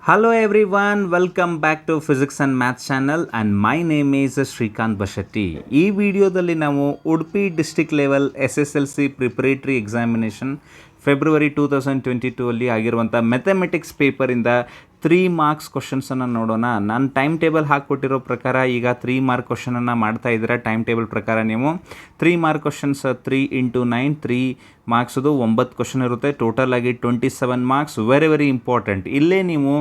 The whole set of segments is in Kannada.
Hello everyone, welcome back to Physics and Maths channel and my name is Srikanth Bashetti. ಈ ವಿಡಿಯೋದಲ್ಲಿ ನಾವು Udupi district level SSLC preparatory examination February 2022 ಅಲ್ಲಿ ಆಗಿರುವಂಥ ಮ್ಯಾಥಮೆಟಿಕ್ಸ್ ಪೇಪರಿಂದ 3 ಮಾರ್ಕ್ಸ್ ಕ್ವಶನ್ಸನ್ನು ನೋಡೋಣ. ನಾನು ಟೈಮ್ ಟೇಬಲ್ ಹಾಕಿಕೊಟ್ಟಿರೋ ಪ್ರಕಾರ ಈಗ 3 ಮಾರ್ಕ್ ಕ್ವಶನನ್ನು ಮಾಡ್ತಾ ಇದ್ದೀರಾ. ಟೈಮ್ ಟೇಬಲ್ ಪ್ರಕಾರ ನೀವು 3 ಮಾರ್ಕ್ ಕ್ವಶನ್ಸ್ 3 × 9 3 ಮಾರ್ಕ್ಸದು 9 ಕ್ವಶನ್ ಇರುತ್ತೆ. ಟೋಟಲ್ ಆಗಿ 27 ಮಾರ್ಕ್ಸ್. Very important. ಇಲ್ಲೇ ನೀವು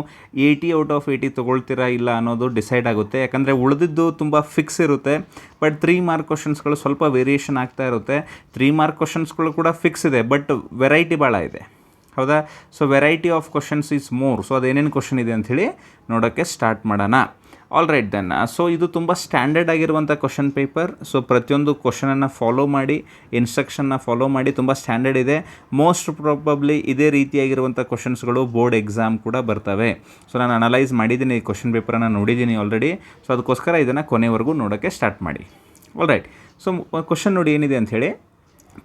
80 ಔಟ್ ಆಫ್ 80 ತೊಗೊಳ್ತೀರಾ ಇಲ್ಲ ಅನ್ನೋದು ಡಿಸೈಡ್ ಆಗುತ್ತೆ. ಯಾಕಂದರೆ ಉಳಿದಿದ್ದು ತುಂಬ ಫಿಕ್ಸ್ ಇರುತ್ತೆ. ಬಟ್ 3 ಮಾರ್ಕ್ ಕ್ವಶನ್ಸ್ಗಳು ಸ್ವಲ್ಪ ವೇರಿಯೇಷನ್ ಆಗ್ತಾ ಇರುತ್ತೆ. 3 ಮಾರ್ಕ್ ಕ್ವಶನ್ಸ್ಗಳು ಕೂಡ ಫಿಕ್ಸ್ ಇದೆ, ಬಟ್ ವೆರೈಟಿ ಭಾಳ ಇದೆ, ಹೌದಾ? So variety of questions is more. So ಅದೇನೇನು ಕ್ವಶನ್ ಇದೆ ಅಂಥೇಳಿ ನೋಡೋಕ್ಕೆ ಸ್ಟಾರ್ಟ್ ಮಾಡೋಣ. All right then. ಸೊ ಇದು ತುಂಬ ಸ್ಟ್ಯಾಂಡರ್ಡ್ ಆಗಿರುವಂಥ ಕ್ವಶನ್ ಪೇಪರ್. ಸೊ ಪ್ರತಿಯೊಂದು ಕ್ವಶನನ್ನು ಫಾಲೋ ಮಾಡಿ, ಇನ್ಸ್ಟ್ರಕ್ಷನ್ನ ಫಾಲೋ ಮಾಡಿ, ತುಂಬ ಸ್ಟ್ಯಾಂಡರ್ಡ್ ಇದೆ. ಮೋಸ್ಟ್ ಪ್ರಾಬಬ್ಲಿ ಇದೇ ರೀತಿಯಾಗಿರುವಂಥ ಕ್ವಶನ್ಸ್ಗಳು ಬೋರ್ಡ್ ಎಕ್ಸಾಮ್ ಕೂಡ ಬರ್ತವೆ. ಸೊ ನಾನು ಅನಲೈಸ್ ಮಾಡಿದ್ದೀನಿ, ಈ ಕ್ವಶನ್ ಪೇಪರನ್ನು ನೋಡಿದ್ದೀನಿ ಆಲ್ರೆಡಿ. ಸೊ ಅದಕ್ಕೋಸ್ಕರ ಇದನ್ನು ಕೊನೆವರೆಗೂ ನೋಡೋಕ್ಕೆ ಸ್ಟಾರ್ಟ್ ಮಾಡಿ. All right. ಸೊ ಕ್ವಶನ್ ನೋಡಿ ಏನಿದೆ ಅಂಥೇಳಿ.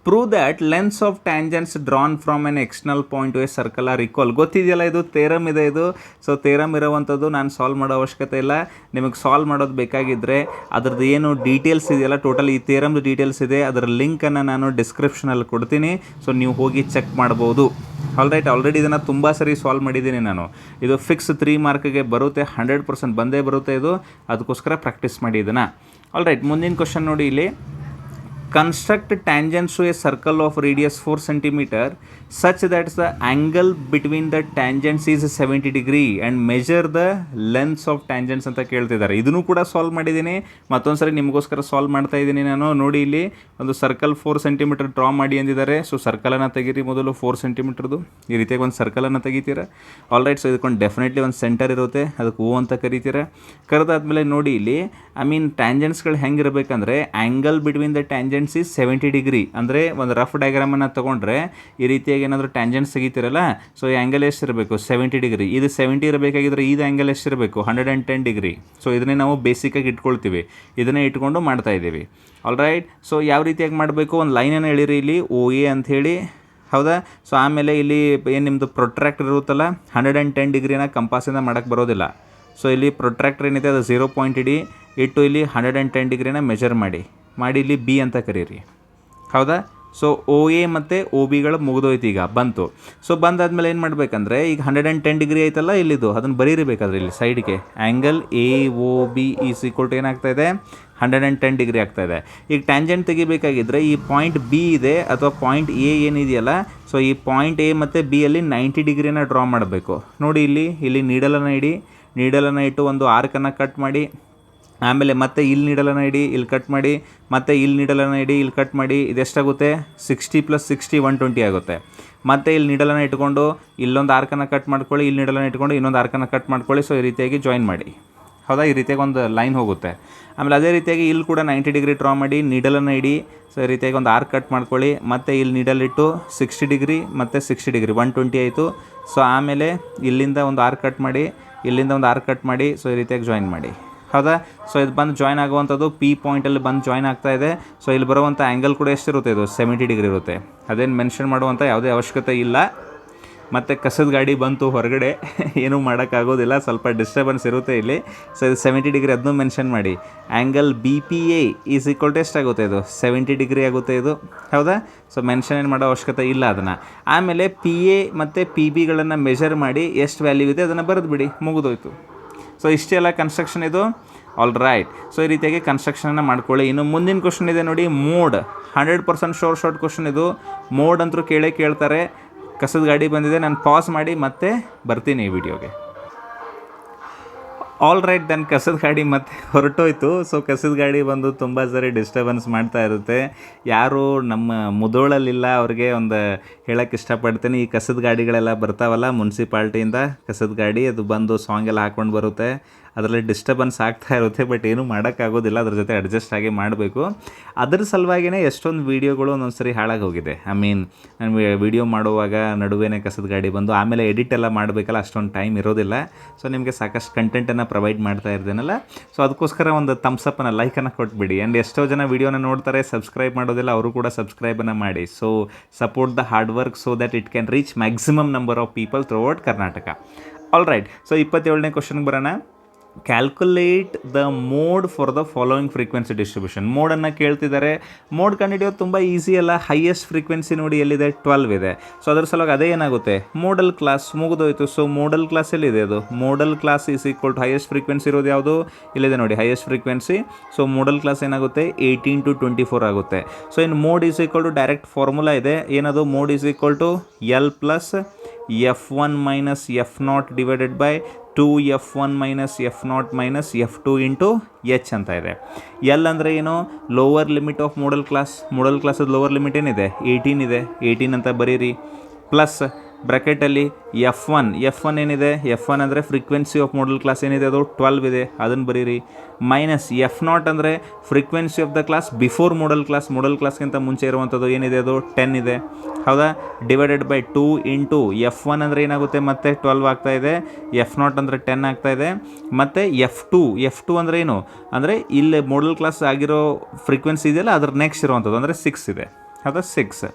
Prove that lengths of tangents drawn from an external point to a circle are equal. ಗೊತ್ತಿದೆಯಲ್ಲ, ಇದು ಥೇರಮ್ ಇದೆ ಇದು. ಸೊ ಥೇರಮ್ ಇರೋವಂಥದ್ದು ನಾನು ಸಾಲ್ವ್ ಮಾಡೋ ಅವಶ್ಯಕತೆ ಇಲ್ಲ. ನಿಮಗೆ ಸಾಲ್ವ್ ಮಾಡೋದು ಬೇಕಾಗಿದ್ದರೆ ಅದರದ್ದು ಏನು ಡೀಟೇಲ್ಸ್ ಇದೆಯಲ್ಲ, ಟೋಟಲ್ ಈ ಥೇರಮ್ದು ಡೀಟೇಲ್ಸ್ ಇದೆ, ಅದರ ಲಿಂಕನ್ನು ನಾನು ಡಿಸ್ಕ್ರಿಪ್ಷನಲ್ಲಿ ಕೊಡ್ತೀನಿ. ಸೊ ನೀವು ಹೋಗಿ ಚೆಕ್ ಮಾಡ್ಬೋದು. All right. ಆಲ್ರೆಡಿ ಇದನ್ನು ತುಂಬ ಸರಿ ಸಾಲ್ವ್ ಮಾಡಿದ್ದೀನಿ ನಾನು. ಇದು ಫಿಕ್ಸ್ 3 ಮಾರ್ಕ್ಗೆ ಬರುತ್ತೆ, 100% ಬಂದೇ ಬರುತ್ತೆ ಇದು. ಅದಕ್ಕೋಸ್ಕರ ಪ್ರಾಕ್ಟೀಸ್ ಮಾಡಿ ಇದನ್ನು. All right. ಮುಂದಿನ ಕ್ವಶನ್ ನೋಡಿ ಇಲ್ಲಿ. Construct tangents to a circle of radius 4 cm such that the angle between the tangents is 70 degree and measure the lengths of tangents ಅಂತ ಕೇಳ್ತಿದ್ದಾರೆ. ಇದನ್ನು ಕೂಡ ಸಾಲ್ವ್ ಮಾಡಿದ್ದೀನಿ, ಮತ್ತೊಂದು ಸರಿ ನಿಮಗೋಸ್ಕರ ಸಾಲ್ವ್ ಮಾಡ್ತಾ ಇದ್ದೀನಿ ನಾನು. ನೋಡಿ ಇಲ್ಲಿ ಒಂದು ಸರ್ಕಲ್ 4 cm ಡ್ರಾ ಮಾಡಿ ಅಂದಿದ್ದಾರೆ. ಸೊ ಸರ್ಕಲನ್ನು ತೆಗೀರಿ ಮೊದಲು 4 cm. ಈ ರೀತಿಯಾಗಿ ಒಂದು ಸರ್ಕಲನ್ನು ತೆಗಿತೀರಾ. All right. ಸೊ ಇದಕ್ಕೊಂದು ಡೆಫಿನೆಟ್ಲಿ ಒಂದು ಸೆಂಟರ್ ಇರುತ್ತೆ, ಅದಕ್ಕೆ ಓ ಅಂತ ಕರಿತೀರಾ. ಕರೆದಾದ್ಮೇಲೆ ನೋಡಿ ಇಲ್ಲಿ ಟ್ಯಾಂಜೆಂಟ್ಸ್ಗಳು ಹೆಂಗಿರಬೇಕಂದ್ರೆ angle between the tangents is 70 degree. ಅಂದರೆ ಒಂದು ರಫ್ ಡಯಾಗ್ರಾಮನ್ನು ತೊಗೊಂಡ್ರೆ ಈ ರೀತಿಯಾಗಿ ಏನಾದರೂ ಟ್ಯಾಂಜೆಂಟ್ಸ್ ತೆಗಿತೀರಲ್ಲ, ಸೊ ಈ ಆ್ಯಂಗಲ್ ಎಷ್ಟಿರಬೇಕು? 70 ಡಿಗ್ರಿ. ಇದು 70 ಇರಬೇಕಾಗಿದ್ರೆ ಇದು ಆ್ಯಂಗಲ್ ಎಷ್ಟಿರಬೇಕು? 110 ಡಿಗ್ರಿ. ಸೊ ಇದನ್ನೇ ನಾವು ಬೇಸಿಕಾಗಿ ಇಟ್ಕೊಳ್ತೀವಿ, ಇದನ್ನೇ ಇಟ್ಕೊಂಡು ಮಾಡ್ತಾ ಇದ್ದೀವಿ. All right. ಸೊ ಯಾವ ರೀತಿಯಾಗಿ ಮಾಡಬೇಕು? ಒಂದು ಲೈನನ್ನು ಎಳೀರಿ ಇಲ್ಲಿ, ಓ ಎ ಅಂಥೇಳಿ, ಹೌದಾ? ಸೊ ಆಮೇಲೆ ಇಲ್ಲಿ ಏನು ನಿಮ್ಮದು ಪ್ರೊಟ್ರಾಕ್ಟರ್ ಇರುತ್ತಲ್ಲ, 110 ಡಿಗ್ರಿನ ಕಂಪಾಸಿಂದ ಮಾಡೋಕ್ಕೆ ಬರೋದಿಲ್ಲ. ಸೊ ಇಲ್ಲಿ ಪ್ರೊಟ್ರಾಕ್ಟರ್ ಏನಿದೆ ಅದು 0 ಪಾಯಿಂಟ್ ಇಟ್ಟು ಇಲ್ಲಿ 110 ಡಿಗ್ರಿನ ಮೆಜರ್ ಮಾಡಿ ಇಲ್ಲಿ ಬಿ ಅಂತ ಕರೀರಿ, ಹೌದಾ? ಸೊ ಓ ಎ ಮತ್ತು ಒ ಬಿಗಳು ಮುಗಿದೋಯ್ತು, ಈಗ ಬಂತು. ಸೊ ಬಂದಾದ್ಮೇಲೆ ಏನು ಮಾಡಬೇಕಂದ್ರೆ ಈಗ 110 ಡಿಗ್ರಿ ಆಯ್ತಲ್ಲ ಇಲ್ಲಿದು, ಅದನ್ನು ಬರೀಬೇಕಾದ್ರೆ ಇಲ್ಲಿ ಸೈಡ್ಗೆ angle A O B is equal to ಏನಾಗ್ತಾಯಿದೆ? 110 ಡಿಗ್ರಿ ಆಗ್ತಾಯಿದೆ. ಈಗ ಟ್ಯಾಂಜೆಂಟ್ ತೆಗಿಬೇಕಾಗಿದ್ದರೆ ಈ ಪಾಯಿಂಟ್ ಬಿ ಇದೆ ಅಥವಾ ಪಾಯಿಂಟ್ ಎ ಏನಿದೆಯಲ್ಲ, ಸೊ ಈ ಪಾಯಿಂಟ್ ಎ ಮತ್ತು ಬಿ ಅಲ್ಲಿ 90 ಡಿಗ್ರಿನ ಡ್ರಾ ಮಾಡಬೇಕು. ನೋಡಿ ಇಲ್ಲಿ ನೀಡಲನ್ನು ಇಟ್ಟು ಒಂದು ಆರ್ಕನ್ನು ಕಟ್ ಮಾಡಿ, ಆಮೇಲೆ ಮತ್ತೆ ಇಲ್ಲಿ ನೀಡಲನ್ನು ಇಡಿ, ಇಲ್ಲಿ ಕಟ್ ಮಾಡಿ, ಮತ್ತೆ ಇಲ್ಲಿ ನೀಡಲನ್ನು ಇಡಿ, ಇಲ್ಲಿ ಕಟ್ ಮಾಡಿ. ಇದೆಷ್ಟಾಗುತ್ತೆ? 60 + 60 120 ಆಗುತ್ತೆ. ಮತ್ತು ಇಲ್ಲಿ ನೀಡಲನ್ನು ಇಟ್ಕೊಂಡು ಇಲ್ಲೊಂದು ಆರ್ಕನ್ನು ಕಟ್ ಮಾಡ್ಕೊಳ್ಳಿ, ಇಲ್ಲಿ ನೀಡಲನ್ನು ಇಟ್ಕೊಂಡು ಇನ್ನೊಂದು ಆರ್ಕನ್ನು ಕಟ್ ಮಾಡ್ಕೊಳ್ಳಿ. ಸೊ ಈ ರೀತಿಯಾಗಿ ಜಾಯಿನ್ ಮಾಡಿ, ಹೌದಾ? ಈ ರೀತಿಯಾಗಿ ಒಂದು ಲೈನ್ ಹೋಗುತ್ತೆ. ಆಮೇಲೆ ಅದೇ ರೀತಿಯಾಗಿ ಇಲ್ಲಿ ಕೂಡ 90 ಡಿಗ್ರಿ ಡ್ರಾ ಮಾಡಿ, ನೀಡಲನ್ನು ಇಡಿ. ಸೊ ಈ ರೀತಿಯಾಗಿ ಒಂದು ಆರ್ಕ್ ಕಟ್ ಮಾಡ್ಕೊಳ್ಳಿ, ಮತ್ತು ಇಲ್ಲಿ ನೀಡಲಿಟ್ಟು 60 ಡಿಗ್ರಿ ಮತ್ತು 60 ಡಿಗ್ರಿ 120 ಆಯಿತು. ಸೊ ಆಮೇಲೆ ಇಲ್ಲಿಂದ ಒಂದು ಆರ್ಕ್ ಕಟ್ ಮಾಡಿ, ಇಲ್ಲಿಂದ ಒಂದು ಆರ್ಕ್ ಕಟ್ ಮಾಡಿ. ಸೊ ಈ ರೀತಿಯಾಗಿ ಜಾಯಿನ್ ಮಾಡಿ, ಹೌದಾ? ಸೊ ಇದು ಬಂದು ಜಾಯ್ನ್ ಆಗುವಂಥದ್ದು ಪಿ ಪಾಯಿಂಟಲ್ಲಿ ಬಂದು ಜಾಯ್ನ್ ಆಗ್ತಾ ಇದೆ. ಸೊ ಇಲ್ಲಿ ಬರುವಂಥ ಆ್ಯಂಗಲ್ ಕೂಡ ಎಷ್ಟಿರುತ್ತೆ? ಇದು 70 ಡಿಗ್ರಿ ಇರುತ್ತೆ. ಅದೇನು ಮೆನ್ಷನ್ ಮಾಡುವಂಥ ಯಾವುದೇ ಅವಶ್ಯಕತೆ ಇಲ್ಲ. ಮತ್ತು ಕಸದ ಗಾಡಿ ಬಂತು ಹೊರಗಡೆ, ಏನೂ ಮಾಡೋಕ್ಕಾಗೋದಿಲ್ಲ, ಸ್ವಲ್ಪ ಡಿಸ್ಟರ್ಬೆನ್ಸ್ ಇರುತ್ತೆ ಇಲ್ಲಿ. ಸೊ ಇದು 70 ಡಿಗ್ರಿ, ಅದನ್ನು ಮೆನ್ಷನ್ ಮಾಡಿ. Angle B P A is equal to ಎಷ್ಟಾಗುತ್ತೆ? ಇದು 70 ಡಿಗ್ರಿ ಆಗುತ್ತೆ ಇದು, ಹೌದಾ? ಸೊ ಮೆನ್ಷನ್ ಏನು ಮಾಡೋ ಅವಶ್ಯಕತೆ ಇಲ್ಲ ಅದನ್ನು. ಆಮೇಲೆ ಪಿ ಎ ಮತ್ತು ಪಿ ಬಿಗಳನ್ನು ಮೆಷರ್ ಮಾಡಿ ಎಷ್ಟು ವ್ಯಾಲ್ಯೂ ಇದೆ ಅದನ್ನು ಬರೆದು ಬಿಡಿ, ಮುಗಿದೋಯ್ತು. ಸೊ ಇಷ್ಟೆಲ್ಲ ಕನ್ಸ್ಟ್ರಕ್ಷನ್ ಇದು. All right. ಸೊ ಈ ರೀತಿಯಾಗಿ ಕನ್ಸ್ಟ್ರಕ್ಷನನ್ನು ಮಾಡ್ಕೊಳ್ಳಿ. ಇನ್ನು ಮುಂದಿನ ಕ್ವಶನ್ ಇದೆ ನೋಡಿ, ಮೋಡ್. 100% ಶಾರ್ಟ್ ಕ್ವಶನ್ ಇದು. ಮೋಡ್ ಅಂತೂ ಕೇಳ್ತಾರೆ. ಕಸದ ಗಾಡಿ ಬಂದಿದೆ, ನಾನು ಪಾಸ್ ಮಾಡಿ ಮತ್ತೆ ಬರ್ತೀನಿ ಈ ವಿಡಿಯೋಗೆ. All right then. ಕಸದ ಗಾಡಿ ಮತ್ತೆ ಹೊರಟೋಯ್ತು. ಸೊ ಕಸದ ಗಾಡಿ ಬಂದು ತುಂಬ ಸರಿ ಡಿಸ್ಟರ್ಬೆನ್ಸ್ ಮಾಡ್ತಾ ಇರುತ್ತೆ. ಯಾರು ನಮ್ಮ ಮುದೋಳಲ್ಲಿಲ್ಲ ಅವ್ರಿಗೆ ಒಂದು ಹೇಳೋಕ್ಕೆ ಇಷ್ಟಪಡ್ತೀನಿ. ಈ ಕಸದ ಗಾಡಿಗಳೆಲ್ಲ ಬರ್ತಾವಲ್ಲ ಮುನ್ಸಿಪಾಲ್ಟಿಯಿಂದ, ಕಸದ ಗಾಡಿ ಅದು ಬಂದು ಸಾಂಗ್ ಎಲ್ಲ ಹಾಕ್ಕೊಂಡು ಬರುತ್ತೆ. ಅದರಲ್ಲಿ ಡಿಸ್ಟರ್ಬೆನ್ಸ್ ಆಗ್ತಾ ಇರುತ್ತೆ, ಬಟ್ ಏನೂ ಮಾಡೋಕ್ಕಾಗೋದಿಲ್ಲ, ಅದ್ರ ಜೊತೆ ಅಡ್ಜಸ್ಟ್ ಆಗಿ ಮಾಡಬೇಕು. ಅದ್ರ ಸಲುವಾಗಿಯೇ ಎಷ್ಟೊಂದು ವೀಡಿಯೋಗಳು ಒಂದೊಂದು ಸರಿ ಹಾಳಾಗಿ ಹೋಗಿದೆ. ಐ ಮೀನ್ ನಾನು ವೀಡಿಯೋ ಮಾಡುವಾಗ ನಡುವೆನೇ ಕಸದ ಗಾಡಿ ಬಂದು ಆಮೇಲೆ ಎಡಿಟ್ ಎಲ್ಲ ಮಾಡಬೇಕಲ್ಲ, ಅಷ್ಟೊಂದು ಟೈಮ್ ಇರೋದಿಲ್ಲ. ಸೊ ನಿಮಗೆ ಸಾಕಷ್ಟು ಕಂಟೆಂಟನ್ನು ಪ್ರೊವೈಡ್ ಮಾಡ್ತಾ ಇರ್ತೀನಲ್ಲ, ಸೊ ಅದಕ್ಕೋಸ್ಕರ ಒಂದು ಥಮ್ಸಪ್ಪನ್ನು ಲೈಕನ್ನು ಕೊಟ್ಬಿಡಿ. ಆ್ಯಂಡ್ ಎಷ್ಟೋ ಜನ ವೀಡಿಯೋನ ನೋಡ್ತಾರೆ, ಸಬ್ಸ್ಕ್ರೈಬ್ ಮಾಡೋದಿಲ್ಲ, ಅವರು ಕೂಡ ಸಬ್ಸ್ಕ್ರೈಬನ್ನು ಮಾಡಿ. So support the hard work so that it can reach maximum number of people throughout Karnataka. All right, so 27ನೇ ಕ್ವಶನ್ಗೆ ಬರೋಣ. Calculate the mode for the following frequency distribution. ಮೋಡನ್ನು ಕೇಳ್ತಿದ್ದಾರೆ. ಮೋಡ್ ಕಂಡುಹಿಡಿಯೋದು ತುಂಬ ಈಸಿ ಅಲ್ಲ. ಹೈಯೆಸ್ಟ್ ಫ್ರೀಕ್ವೆನ್ಸಿ ನೋಡಿ ಎಲ್ಲಿದೆ, 12 ಇದೆ. ಸೊ ಅದ್ರ ಸಲುವಾಗಿ ಅದೇ ಏನಾಗುತ್ತೆ, ಮೋಡಲ್ ಕ್ಲಾಸ್ ಮುಗಿದೋಯ್ತು. ಸೊ ಮೋಡಲ್ ಕ್ಲಾಸ್ ಎಲ್ಲಿದೆ, ಅದು modal class is equal to highest frequency ಇರೋದು ಯಾವುದು, ಇಲ್ಲಿದೆ ನೋಡಿ highest frequency. So modal class ಏನಾಗುತ್ತೆ, 18 to 24 ಆಗುತ್ತೆ. ಸೊ ಇನ್ನು mode is equal to direct formula ಇದೆ, ಏನದು, mode is equal to L plus F1 minus F0 divided by 2F1 minus F0 minus F2 into H ಅಂತ ಇದೆ. ಎಲ್ ಅಂದರೆ ಏನು, lower limit of modal class. Modal ಕ್ಲಾಸದ ಲೋವರ್ ಲಿಮಿಟ್ ಏನಿದೆ, 18 ಇದೆ, 18 ಅಂತ ಬರೀರಿ. ಪ್ಲಸ್ ಬ್ರ್ಯಾಕೆಟಲ್ಲಿ ಎಫ್ ಒನ್ ಏನಿದೆ, F1 ಅಂದರೆ ಫ್ರೀಕ್ವೆನ್ಸಿ ಆಫ್ ಮೋಡಲ್ ಕ್ಲಾಸ್ ಏನಿದೆ, ಅದು 12 ಇದೆ, ಅದನ್ನು ಬರೀರಿ. ಮೈನಸ್ F0 ಅಂದರೆ frequency of the class before modal ಕ್ಲಾಸ್ಗಿಂತ ಮುಂಚೆ ಇರುವಂಥದ್ದು ಏನಿದೆ, ಅದು 10 ಇದೆ, ಹೌದಾ. ಡಿವೈಡೆಡ್ ಬೈ 2 ಇಂಟು F1 ಅಂದರೆ ಏನಾಗುತ್ತೆ, ಮತ್ತೆ 12 ಆಗ್ತಾ ಇದೆ, F0 ಅಂದರೆ 10 ಆಗ್ತಾ ಇದೆ, ಮತ್ತು F2 ಅಂದರೆ ಏನು ಅಂದರೆ ಇಲ್ಲಿ ಮೋಡಲ್ ಕ್ಲಾಸ್ ಆಗಿರೋ ಫ್ರೀಕ್ವೆನ್ಸಿ ಇದೆಯಲ್ಲ, ಅದ್ರ ನೆಕ್ಸ್ಟ್ ಇರುವಂಥದ್ದು ಅಂದರೆ 6 ಇದೆ, ಹೌದಾ. 6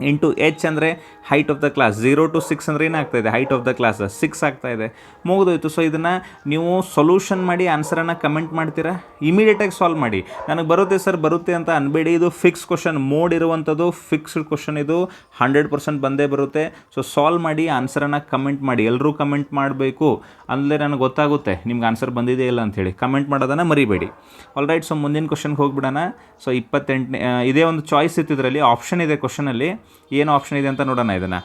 ಇಂಟು H ಅಂದರೆ height of the class. 0 to 6 ಅಂದರೆ ಏನಾಗ್ತಾಯಿದೆ, ಹೈಟ್ ಆಫ್ ದ ಕ್ಲಾಸ್ 6 ಆಗ್ತಾಯಿದೆ, ಮುಗಿದೋಯ್ತು. ಸೊ ಇದನ್ನು ನೀವು ಸೊಲ್ಯೂಷನ್ ಮಾಡಿ ಆನ್ಸರನ್ನು ಕಮೆಂಟ್ ಮಾಡ್ತೀರಾ, ಇಮಿಡಿಯೇಟಾಗಿ ಸಾಲ್ವ್ ಮಾಡಿ. ನನಗೆ ಬರುತ್ತೆ ಸರ್ ಬರುತ್ತೆ ಅಂತ ಅನ್ಬೇಡಿ, ಇದು ಫಿಕ್ಸ್ ಕ್ವಶನ್, ಮೋಡ್ ಇರುವಂಥದ್ದು ಫಿಕ್ಸ್ಡ್ ಕ್ವಶನ್, ಇದು 100% ಬಂದೇ ಬರುತ್ತೆ. ಸೊ ಸಾಲ್ವ್ ಮಾಡಿ ಆನ್ಸರನ್ನು ಕಮೆಂಟ್ ಮಾಡಿ, ಎಲ್ಲರೂ ಕಮೆಂಟ್ ಮಾಡಬೇಕು, ಅಂದರೆ ನನಗೆ ಗೊತ್ತಾಗುತ್ತೆ ನಿಮ್ಗೆ ಆನ್ಸರ್ ಬಂದಿದೆ ಇಲ್ಲ ಅಂಥೇಳಿ. ಕಮೆಂಟ್ ಮಾಡೋದನ್ನು ಮರಿಬೇಡಿ. ಆಲ್ ರೈಟ್, ಸೊ ಮುಂದಿನ ಕ್ವಶನ್ಗೆ ಹೋಗ್ಬಿಡೋಣ. ಸೊ 28ನೇ ಇದೇ ಒಂದು ಚಾಯ್ಸ್ ಇತ್ತು, ಇದರಲ್ಲಿ ಆಪ್ಷನ್ ಇದೆ. ಕ್ವಶನಲ್ಲಿ ಏನು ಆಪ್ಷನ್ ಇದೆ ಅಂತ ನೋಡೋಣ. ಇದನ್ನು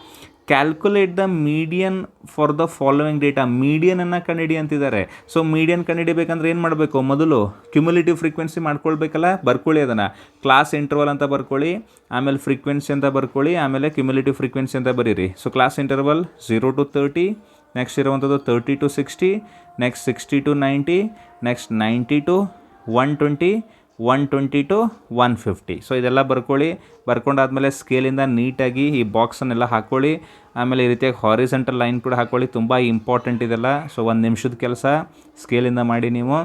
calculate the median for the following data. ಮೀಡಿಯನನ್ನು ಕಂಡುಹಿಡಿ ಅಂತಿದ್ದಾರೆ. ಸೊ ಮೀಡಿಯನ್ ಕಂಡುಹಿಡಿಬೇಕಂದ್ರೆ ಏನು ಮಾಡಬೇಕು, ಮೊದಲು ಕ್ಯುಮುಲೇಟಿವ್ ಫ್ರೀಕ್ವೆನ್ಸಿ ಮಾಡ್ಕೊಳ್ಬೇಕಲ್ಲ, ಬರ್ಕೊಳ್ಳಿ ಅದನ್ನು. ಕ್ಲಾಸ್ ಇಂಟರ್ವಲ್ ಅಂತ ಬರ್ಕೊಳ್ಳಿ, ಆಮೇಲೆ ಫ್ರೀಕ್ವೆನ್ಸಿ ಅಂತ ಬರ್ಕೊಳ್ಳಿ, ಆಮೇಲೆ ಕ್ಯುಮುಲೇಟಿವ್ ಫ್ರೀಕ್ವೆನ್ಸಿ ಅಂತ ಬರೀರಿ. So class interval 0 to 30, next ಇರುವಂಥದ್ದು 30 to 60, next 60 to 90, next 90 to 120, 120 to 150. So ಇದೆಲ್ಲ ಬರ್ಕೊಳ್ಳಿ. ಬರ್ಕೊಂಡಾದ್ಮೇಲೆ ಸ್ಕೇಲಿಂದ ನೀಟಾಗಿ ಈ ಬಾಕ್ಸನ್ನೆಲ್ಲ ಹಾಕ್ಕೊಳ್ಳಿ. ಆಮೇಲೆ ಈ ರೀತಿಯಾಗಿ ಹಾರಿಸೆಂಟಲ್ ಲೈನ್ ಕೂಡ ಹಾಕ್ಕೊಳ್ಳಿ, ತುಂಬ ಇಂಪಾರ್ಟೆಂಟ್ ಇದೆಲ್ಲ. ಸೊ 1 ನಿಮಿಷದ ಕೆಲಸ, ಸ್ಕೇಲಿಂದ ಮಾಡಿ ನೀವು.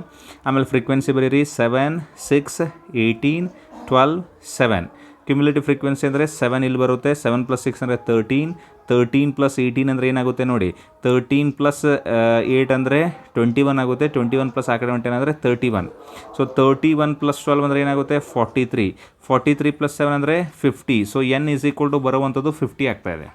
ಆಮೇಲೆ ಫ್ರೀಕ್ವೆನ್ಸಿ ಬರೀರಿ 7, 6, 18, 12, 7. ಕ್ಯುಮುಲೇಟಿವ್ ಫ್ರೀಕ್ವೆನ್ಸಿ ಅಂದರೆ 7 ಇಲ್ಲಿ ಬರುತ್ತೆ. 7 + 6 ಅಂದರೆ 13, 13 + 18 ಅಂದರೆ ಏನಾಗುತ್ತೆ ನೋಡಿ, 13 + 8 ಅಂದರೆ 21 ಆಗುತ್ತೆ. 21 ಪ್ಲಸ್ ಆ ಕಡೆ 10 ಅಂದರೆ 31. ಸೊ 31 + 12 ಅಂದರೆ ಏನಾಗುತ್ತೆ, 43. 43 + 7 ಅಂದರೆ 50. ಸೊ n = ಬರುವಂಥದ್ದು 50 ಆಗ್ತಾಯಿದೆ.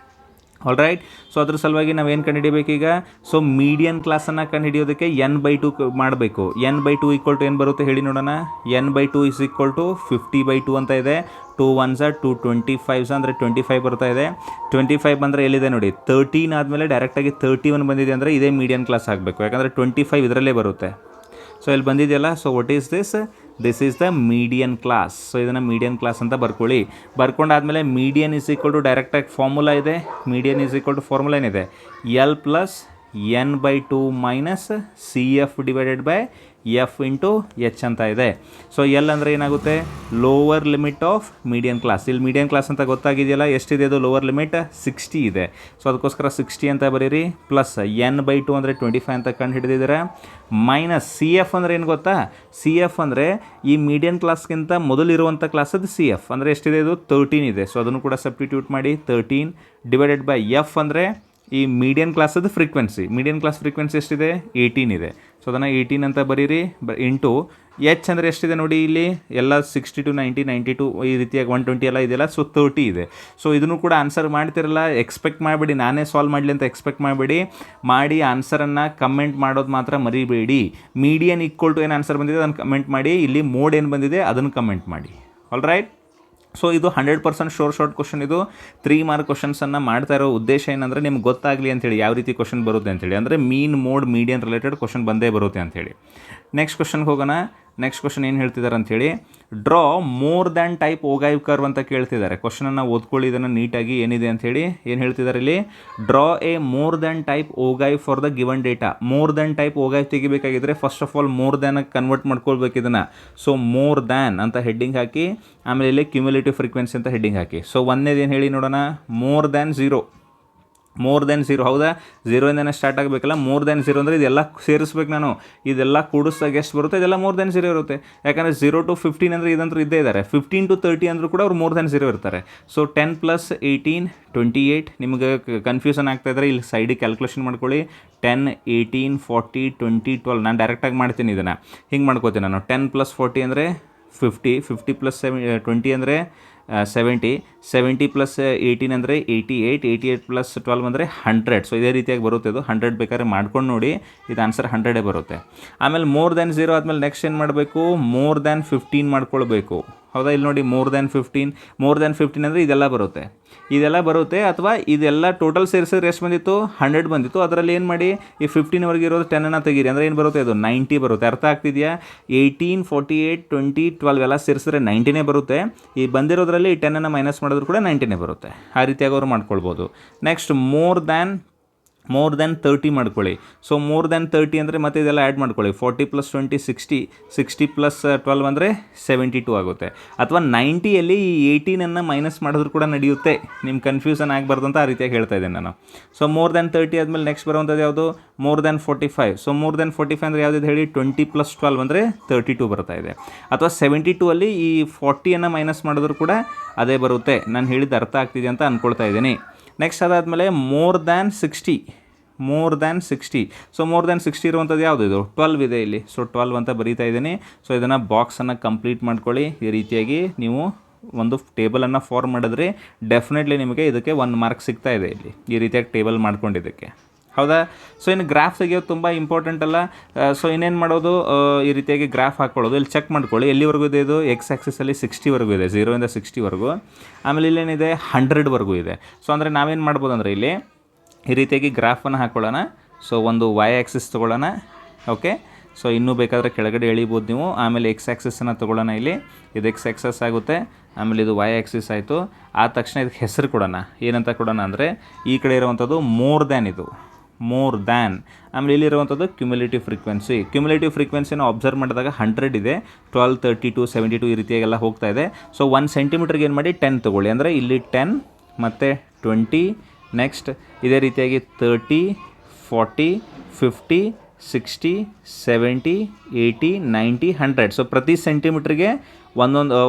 ಆಲ್ ರೈಟ್, ಸೊ ಅದ್ರ ಸಲುವಾಗಿ ನಾವೇನು ಕಂಡುಹಿಡಿಬೇಕೀಗ, ಸೊ ಮೀಡಿಯನ್ ಕ್ಲಾಸನ್ನು ಕಂಡುಹಿಡಿಯೋದಕ್ಕೆ n/2 ಮಾಡಬೇಕು. n/2 = ಏನು ಬರುತ್ತೆ ಹೇಳಿ ನೋಡೋಣ. n/2 = 50/2 ಅಂತ ಇದೆ. 2 1s 2 25s ಅಂದರೆ 25 ಬರ್ತಾ ಇದೆ. 25 ಬಂದರೆ ಎಲ್ಲಿದೆ ನೋಡಿ, 13 ಆದಮೇಲೆ ಡೈರೆಕ್ಟಾಗಿ 31 ಬಂದಿದೆ ಅಂದರೆ ಇದೇ ಮೀಡಿಯನ್ ಕ್ಲಾಸ್ ಆಗಬೇಕು, ಯಾಕಂದರೆ 25 ಇದರಲ್ಲೇ ಬರುತ್ತೆ. ಸೊ ಇಲ್ಲಿ ಬಂದಿದೆಯಲ್ಲ. So what is this is the median class. So ಇದನ್ನು ಮೀಡಿಯನ್ ಕ್ಲಾಸ್ ಅಂತ ಬರ್ಕೊಳ್ಳಿ. ಬರ್ಕೊಂಡಾದ್ಮೇಲೆ ಮೀಡಿಯನ್ = ಡೈರೆಕ್ಟಾಗಿ ಫಾರ್ಮುಲಾ ಇದೆ. ಮೀಡಿಯನ್ = ಫಾರ್ಮುಲಾ ಏನಿದೆ, L + n/2 minus CF divided by F into H ಅಂತ ಇದೆ. ಸೊ ಎಲ್ ಅಂದರೆ ಏನಾಗುತ್ತೆ, lower limit of median class. ಇಲ್ಲಿ ಮೀಡಿಯನ್ ಕ್ಲಾಸ್ ಅಂತ ಗೊತ್ತಾಗಿದೆಯಲ್ಲ, ಎಷ್ಟಿದೆ ಅದು ಲೋವರ್ ಲಿಮಿಟ್, 60 ಇದೆ. ಸೊ ಅದಕ್ಕೋಸ್ಕರ 60 ಅಂತ ಬರೀರಿ. ಪ್ಲಸ್ n/2 ಅಂದರೆ 25 ಅಂತ ಕಂಡು ಹಿಡಿದಿದ್ದೀರಾ. ಮೈನಸ್ CF ಅಂದರೆ ಏನು ಗೊತ್ತಾ, CF ಅಂದರೆ ಈ ಮೀಡಿಯನ್ ಕ್ಲಾಸ್ಗಿಂತ ಮೊದಲಿರುವಂಥ ಕ್ಲಾಸದ್ದು CF ಅಂದರೆ ಎಷ್ಟಿದೆ, ಇದು 13 ಇದೆ. ಸೊ ಅದನ್ನು ಕೂಡ ಸಬ್ಸ್ಟಿಟ್ಯೂಟ್ ಮಾಡಿ. 13 ಡಿವೈಡೆಡ್ ಬೈ F ಅಂದರೆ ಈ ಮೀಡಿಯನ್ ಕ್ಲಾಸದ್ದು ಫ್ರೀಕ್ವೆನ್ಸಿ. ಮೀಡಿಯನ್ ಕ್ಲಾಸ್ ಫ್ರೀಕ್ವೆನ್ಸಿ ಎಷ್ಟಿದೆ, 18 ಇದೆ. ಸೊ ಅದನ್ನು 18 ಅಂತ ಬರೀರಿ. ಇಂಟು H ಅಂದರೆ ಎಷ್ಟಿದೆ ನೋಡಿ, ಇಲ್ಲಿ ಎಲ್ಲ 60 to 90, 92 ಈ ರೀತಿಯಾಗಿ 120 ಎಲ್ಲ ಇದೆಯಲ್ಲ. ಸೊ 30 ಇದೆ. ಸೊ ಇದನ್ನು ಕೂಡ ಆನ್ಸರ್ ಮಾಡ್ತಿರಲ್ಲ, ಎಕ್ಸ್ಪೆಕ್ಟ್ ಮಾಡಿಬಿಡಿ, ನಾನೇ ಸಾಲ್ವ್ ಮಾಡಲಿ ಅಂತ ಎಕ್ಸ್ಪೆಕ್ಟ್ ಮಾಡಿಬಿಡಿ. ಮಾಡಿ ಆನ್ಸರನ್ನು ಕಮೆಂಟ್ ಮಾಡೋದು ಮಾತ್ರ ಮರಿಬೇಡಿ. ಮೀಡಿಯನ್ = ಏನು ಆನ್ಸರ್ ಬಂದಿದೆ ಅದನ್ನು ಕಮೆಂಟ್ ಮಾಡಿ. ಇಲ್ಲಿ ಮೋಡ್ ಏನು ಬಂದಿದೆ ಅದನ್ನು ಕಮೆಂಟ್ ಮಾಡಿ. ಆಲ್ ರೈಟ್, ಸೊ ಇದು 100% ಶಾರ್ಟ್ ಕ್ವಶನ್. ಇದು 3 ಮಾರ್ಕ್ ಕ್ವಶನ್ಸನ್ನು ಮಾಡ್ತಾ ಇರೋ ಉದ್ದೇಶ ಏನಂದರೆ ನಿಮ್ಗೆ ಗೊತ್ತಾಗಲಿ ಅಂಥೇಳಿ ಯಾವ ರೀತಿ ಕ್ವಶನ್ ಬರುತ್ತೆ ಅಂಥೇಳಿ. ಅಂದರೆ ಮೀನ್, ಮೋಡ್, ಮೀಡಿಯನ್ ರಿಲೇಟೆಡ್ ಕ್ವಶನ್ ಬಂದೇ ಬರುತ್ತೆ ಅಂಥೇಳಿ. ನೆಕ್ಸ್ಟ್ ಕ್ವಶನ್ಗೆ ಹೋಗೋಣ. ನೆಕ್ಸ್ಟ್ ಕ್ವಶನ್ ಏನು ಹೇಳ್ತಿದ್ದಾರೆ ಅಂಥೇಳಿ, draw more than type ogive curve ಅಂತ ಕೇಳ್ತಿದ್ದಾರೆ. ಕ್ವಶನನ್ನು ಓದ್ಕೊಳ್ಳಿ ಇದನ್ನು ನೀಟಾಗಿ ಏನಿದೆ ಅಂಥೇಳಿ. ಏನು ಹೇಳ್ತಿದ್ದಾರೆ ಇಲ್ಲಿ, draw a more than type ogive for the given data. ಮೋರ್ ದ್ಯಾನ್ ಟೈಪ್ ಓಗೈವ್ ತೆಗಿಬೇಕಾಗಿದ್ರೆ first of all more than convert ಮಾಡ್ಕೊಳ್ಬೇಕು ಇದನ್ನು. ಸೊ ಮೋರ್ ದ್ಯಾನ್ ಅಂತ ಹೆಡ್ಡಿಂಗ್ ಹಾಕಿ, ಆಮೇಲೆ ಇಲ್ಲಿ ಕ್ಯುಮ್ಯುಲೇಟಿವ್ ಫ್ರೀಕ್ವೆನ್ಸಿ ಅಂತ ಹೆಡ್ಡಿಂಗ್ ಹಾಕಿ. ಸೊ ಒಂದೇದು ಏನು ಹೇಳಿ ನೋಡೋಣ, more than zero. More than zero, ಹೌದಾ, ಝೀರೋಯಿಂದನೇ ಸ್ಟಾರ್ಟ್ ಆಗಬೇಕಲ್ಲ. ಮೋರ್ ದೆನ್ ಝೀರೋ ಅಂದರೆ ಇದೆಲ್ಲ ಸೇರಿಸ್ಬೇಕು ನಾನು. ಇದೆಲ್ಲ ಕೂಡಿಸ್ದಾಗ ಎಷ್ಟು ಬರುತ್ತೆ, ಇದೆಲ್ಲ ಮೋರ್ ದೆನ್ ಝೀರೋ ಇರುತ್ತೆ. ಯಾಕಂದರೆ 0 to 15 ಅಂದರೆ ಇದಂತೂ ಇದ್ದೇ ಇದ್ದಾರೆ. 15 to 30 ಅಂದರೂ ಕೂಡ ಅವ್ರು ಮೋರ್ ದೆನ್ ಝೀರೋ ಇರ್ತಾರೆ. ಸೊ 10 + 18 28. ನಿಮಗೆ ಕನ್ಫ್ಯೂಷನ್ ಆಗ್ತಾಯಿದ್ರೆ ಇಲ್ಲಿ ಸೈಡಿಗೆ ಕ್ಯಾಲ್ಕುಲೇಷನ್ ಮಾಡ್ಕೊಳ್ಳಿ. 10 18 40 20 12. ನಾನು ಡೈರೆಕ್ಟಾಗಿ ಮಾಡ್ತೀನಿ ಇದನ್ನು, ಹಿಂಗೆ ಮಾಡ್ಕೋತೀನಿ ನಾನು. 10 + 40 ಅಂದರೆ 50, 50 + 20 ಅಂದರೆ 70, 70 + 18 ಅಂದರೆ 88, 88 + 12 ಅಂದರೆ 100. ಸೊ ಇದೇ ರೀತಿಯಾಗಿ ಬರುತ್ತೆ. ಇದು 100 ಬೇಕಾದ್ರೆ ಮಾಡ್ಕೊಂಡು ನೋಡಿ, ಇದು ಆನ್ಸರ್ 100 ಬರುತ್ತೆ. ಆಮೇಲೆ ಮೋರ್ ದ್ಯಾನ್ ಝೀರೋ ಆದಮೇಲೆ ನೆಕ್ಸ್ಟ್ ಏನು ಮಾಡಬೇಕು, ಮೋರ್ ದ್ಯಾನ್ 15 ಮಾಡ್ಕೊಳ್ಬೇಕು. ಹೌದಾ, ಇಲ್ಲಿ ನೋಡಿ ಮೋರ್ ದ್ಯಾನ್ 15. ಮೋರ್ ದ್ಯಾನ್ 15 ಅಂದರೆ ಇದೆಲ್ಲ ಬರುತ್ತೆ, ಇದೆಲ್ಲ ಬರುತ್ತೆ. ಅಥವಾ ಇದೆಲ್ಲ ಟೋಟಲ್ ಸೇರಿಸಿದ್ರೆ ಎಷ್ಟು ಬಂದಿತ್ತು, 100 ಬಂದಿತ್ತು. ಅದರಲ್ಲಿ ಏನು ಮಾಡಿ, ಈ 15ವರೆಗೆ ಇರೋದು 10 ತೆಗೀರಿ, ಅಂದರೆ ಏನು ಬರುತ್ತೆ, ಅದು 90 ಬರುತ್ತೆ. ಅರ್ಥ ಆಗ್ತಿದೆಯಾ? 18 48 20 12 ಎಲ್ಲ ಸೇರಿಸಿದ್ರೆ 90 ಬರುತ್ತೆ. ಈ ಬಂದಿರೋದ್ರಲ್ಲಿ ಈ 10 ಮೈನಸ್ ಮಾಡಿದ್ರು ಕೂಡ 90 ಬರುತ್ತೆ. ಆ ರೀತಿಯಾಗಿ ಅವರು ಮಾಡ್ಕೊಳ್ಬೋದು. ನೆಕ್ಸ್ಟ್ ಮೋರ್ ದ್ಯಾನ್ 30 ಮಾಡ್ಕೊಳ್ಳಿ. ಸೊ ಮೋರ್ ದ್ಯಾನ್ 30 ಅಂದರೆ ಮತ್ತೆ ಇದೆಲ್ಲ ಆ್ಯಡ್ ಮಾಡ್ಕೊಳ್ಳಿ. 40 + 20 60, 60 + 12 ಅಂದರೆ 72 ಆಗುತ್ತೆ. ಅಥವಾ 90ಯಲ್ಲಿ ಈ 18 ಮೈನಸ್ ಮಾಡಿದ್ರು ಕೂಡ ನಡೆಯುತ್ತೆ. ನಿಮ್ಮ ಕನ್ಫ್ಯೂಷನ್ ಆಗಬಾರ್ದು ಅಂತ ಆ ರೀತಿಯಾಗಿ ಹೇಳ್ತಾ ಇದ್ದೇನೆ ನಾನು. ಸೊ ಮೋರ್ ದ್ಯಾನ್ 30 ಆದಮೇಲೆ ನೆಕ್ಸ್ಟ್ ಬರುವಂಥದ್ದು ಯಾವುದು, more than 45. So more than 45 ಅಂದರೆ ಯಾವ್ದು ಹೇಳಿ, 20 + 12 ಅಂದರೆ 32 ಬರ್ತಾ ಇದೆ. ಅಥವಾ 72ಅಲ್ಲಿ ಈ 40 ಮೈನಸ್ ಮಾಡಿದ್ರು ಕೂಡ ಅದೇ ಬರುತ್ತೆ. ನಾನು ಹೇಳಿದ್ದು ಅರ್ಥ ಆಗ್ತಿದೆ ಅಂತ ಅಂದ್ಕೊಳ್ತಾ ಇದ್ದೀನಿ. ನೆಕ್ಸ್ಟ್ ಅದಾದಮೇಲೆ more than 60. So more than 60 ಇರುವಂಥದ್ದು ಯಾವುದು, ಇದು 12 ಇದೆ ಇಲ್ಲಿ. ಸೊ 12 ಅಂತ ಬರೀತಾ ಇದ್ದೀನಿ. ಸೊ ಇದನ್ನು ಬಾಕ್ಸನ್ನು ಕಂಪ್ಲೀಟ್ ಮಾಡ್ಕೊಳ್ಳಿ. ಈ ರೀತಿಯಾಗಿ ನೀವು ಒಂದು ಟೇಬಲನ್ನು ಫಾರ್ಮ್ ಮಾಡಿದ್ರೆ ಡೆಫಿನೆಟ್ಲಿ ನಿಮಗೆ ಇದಕ್ಕೆ 1 ಮಾರ್ಕ್ ಸಿಗ್ತಾ ಇದೆ ಇಲ್ಲಿ, ಈ ರೀತಿಯಾಗಿ ಟೇಬಲ್ ಮಾಡ್ಕೊಂಡಿದ್ದಕ್ಕೆ. ಹೌದಾ? ಸೊ ಇನ್ನು ಗ್ರಾಫ್ ತೆಗೆಯೋದು ತುಂಬ ಇಂಪಾರ್ಟೆಂಟ್ ಅಲ್ಲ. ಸೊ ಇನ್ನೇನು ಮಾಡೋದು, ಈ ರೀತಿಯಾಗಿ ಗ್ರಾಫ್ ಹಾಕ್ಕೊಳ್ಳೋದು. ಇಲ್ಲಿ ಚೆಕ್ ಮಾಡ್ಕೊಳ್ಳಿ ಎಲ್ಲಿವರೆಗೂ ಇದೆ ಇದು, ಎಕ್ಸ್ ಆ್ಯಕ್ಸಿಸಲ್ಲಿ 60ವರೆಗೂ ಇದೆ, 0ಇಂದ 60ವರೆಗೂ. ಆಮೇಲೆ ಇಲ್ಲೇನಿದೆ 100ವರೆಗೂ ಇದೆ. ಸೊ ಅಂದರೆ ನಾವೇನು ಮಾಡ್ಬೋದು ಅಂದರೆ ಇಲ್ಲಿ ಈ ರೀತಿಯಾಗಿ ಗ್ರಾಫನ್ನು ಹಾಕ್ಕೊಳ್ಳೋಣ. ಸೊ ಒಂದು ವೈ ಆ್ಯಕ್ಸಿಸ್ ತೊಗೊಳ್ಳೋಣ. ಓಕೆ, ಸೊ ಇನ್ನೂ ಬೇಕಾದರೆ ಕೆಳಗಡೆ ಎಳಿಬೋದು ನೀವು. ಆಮೇಲೆ ಎಕ್ಸ್ ಆ್ಯಕ್ಸಿಸನ್ನು ತೊಗೊಳ್ಳೋಣ. ಇಲ್ಲಿ ಇದು ಎಕ್ಸ್ ಆ್ಯಕ್ಸಸ್ ಆಗುತ್ತೆ, ಆಮೇಲೆ ಇದು ವೈ ಆ್ಯಕ್ಸಿಸ್ ಆಯಿತು. ಆದ ತಕ್ಷಣ ಇದಕ್ಕೆ ಹೆಸರು ಕೊಡೋಣ. ಏನಂತ ಕೊಡೋಣ ಅಂದರೆ, ಈ ಕಡೆ ಇರುವಂಥದ್ದು ಮೋರ್ ದ್ಯಾನ್, ಇದು ಮೋರ್ ದ್ಯಾನ್. ಆಮೇಲೆ ಇಲ್ಲಿರುವಂಥದ್ದು ಕ್ಯುಮ್ಯುಲೇಟಿವ್ ಫ್ರೀಕ್ವೆನ್ಸಿನ ಅಬ್ಸರ್ವ್ ಮಾಡಿದಾಗ 100 ಇದೆ, 12 32 72 ಈ ರೀತಿಯಾಗೆಲ್ಲ ಹೋಗ್ತಾ ಇದೆ. ಸೊ 1 ಸೆಂಟಿಮೀಟ್ರಿಗೆ ಏನು ಮಾಡಿ 10 ತೊಗೊಳ್ಳಿ. ಅಂದರೆ ಇಲ್ಲಿ 10 ಮತ್ತು 20. ನೆಕ್ಸ್ಟ್ ಇದೇ ರೀತಿಯಾಗಿ 30 40 50 60 70 80 90 100. ಸೊ ಪ್ರತಿ ಸೆಂಟಿಮೀಟ್ರಿಗೆ ಒಂದು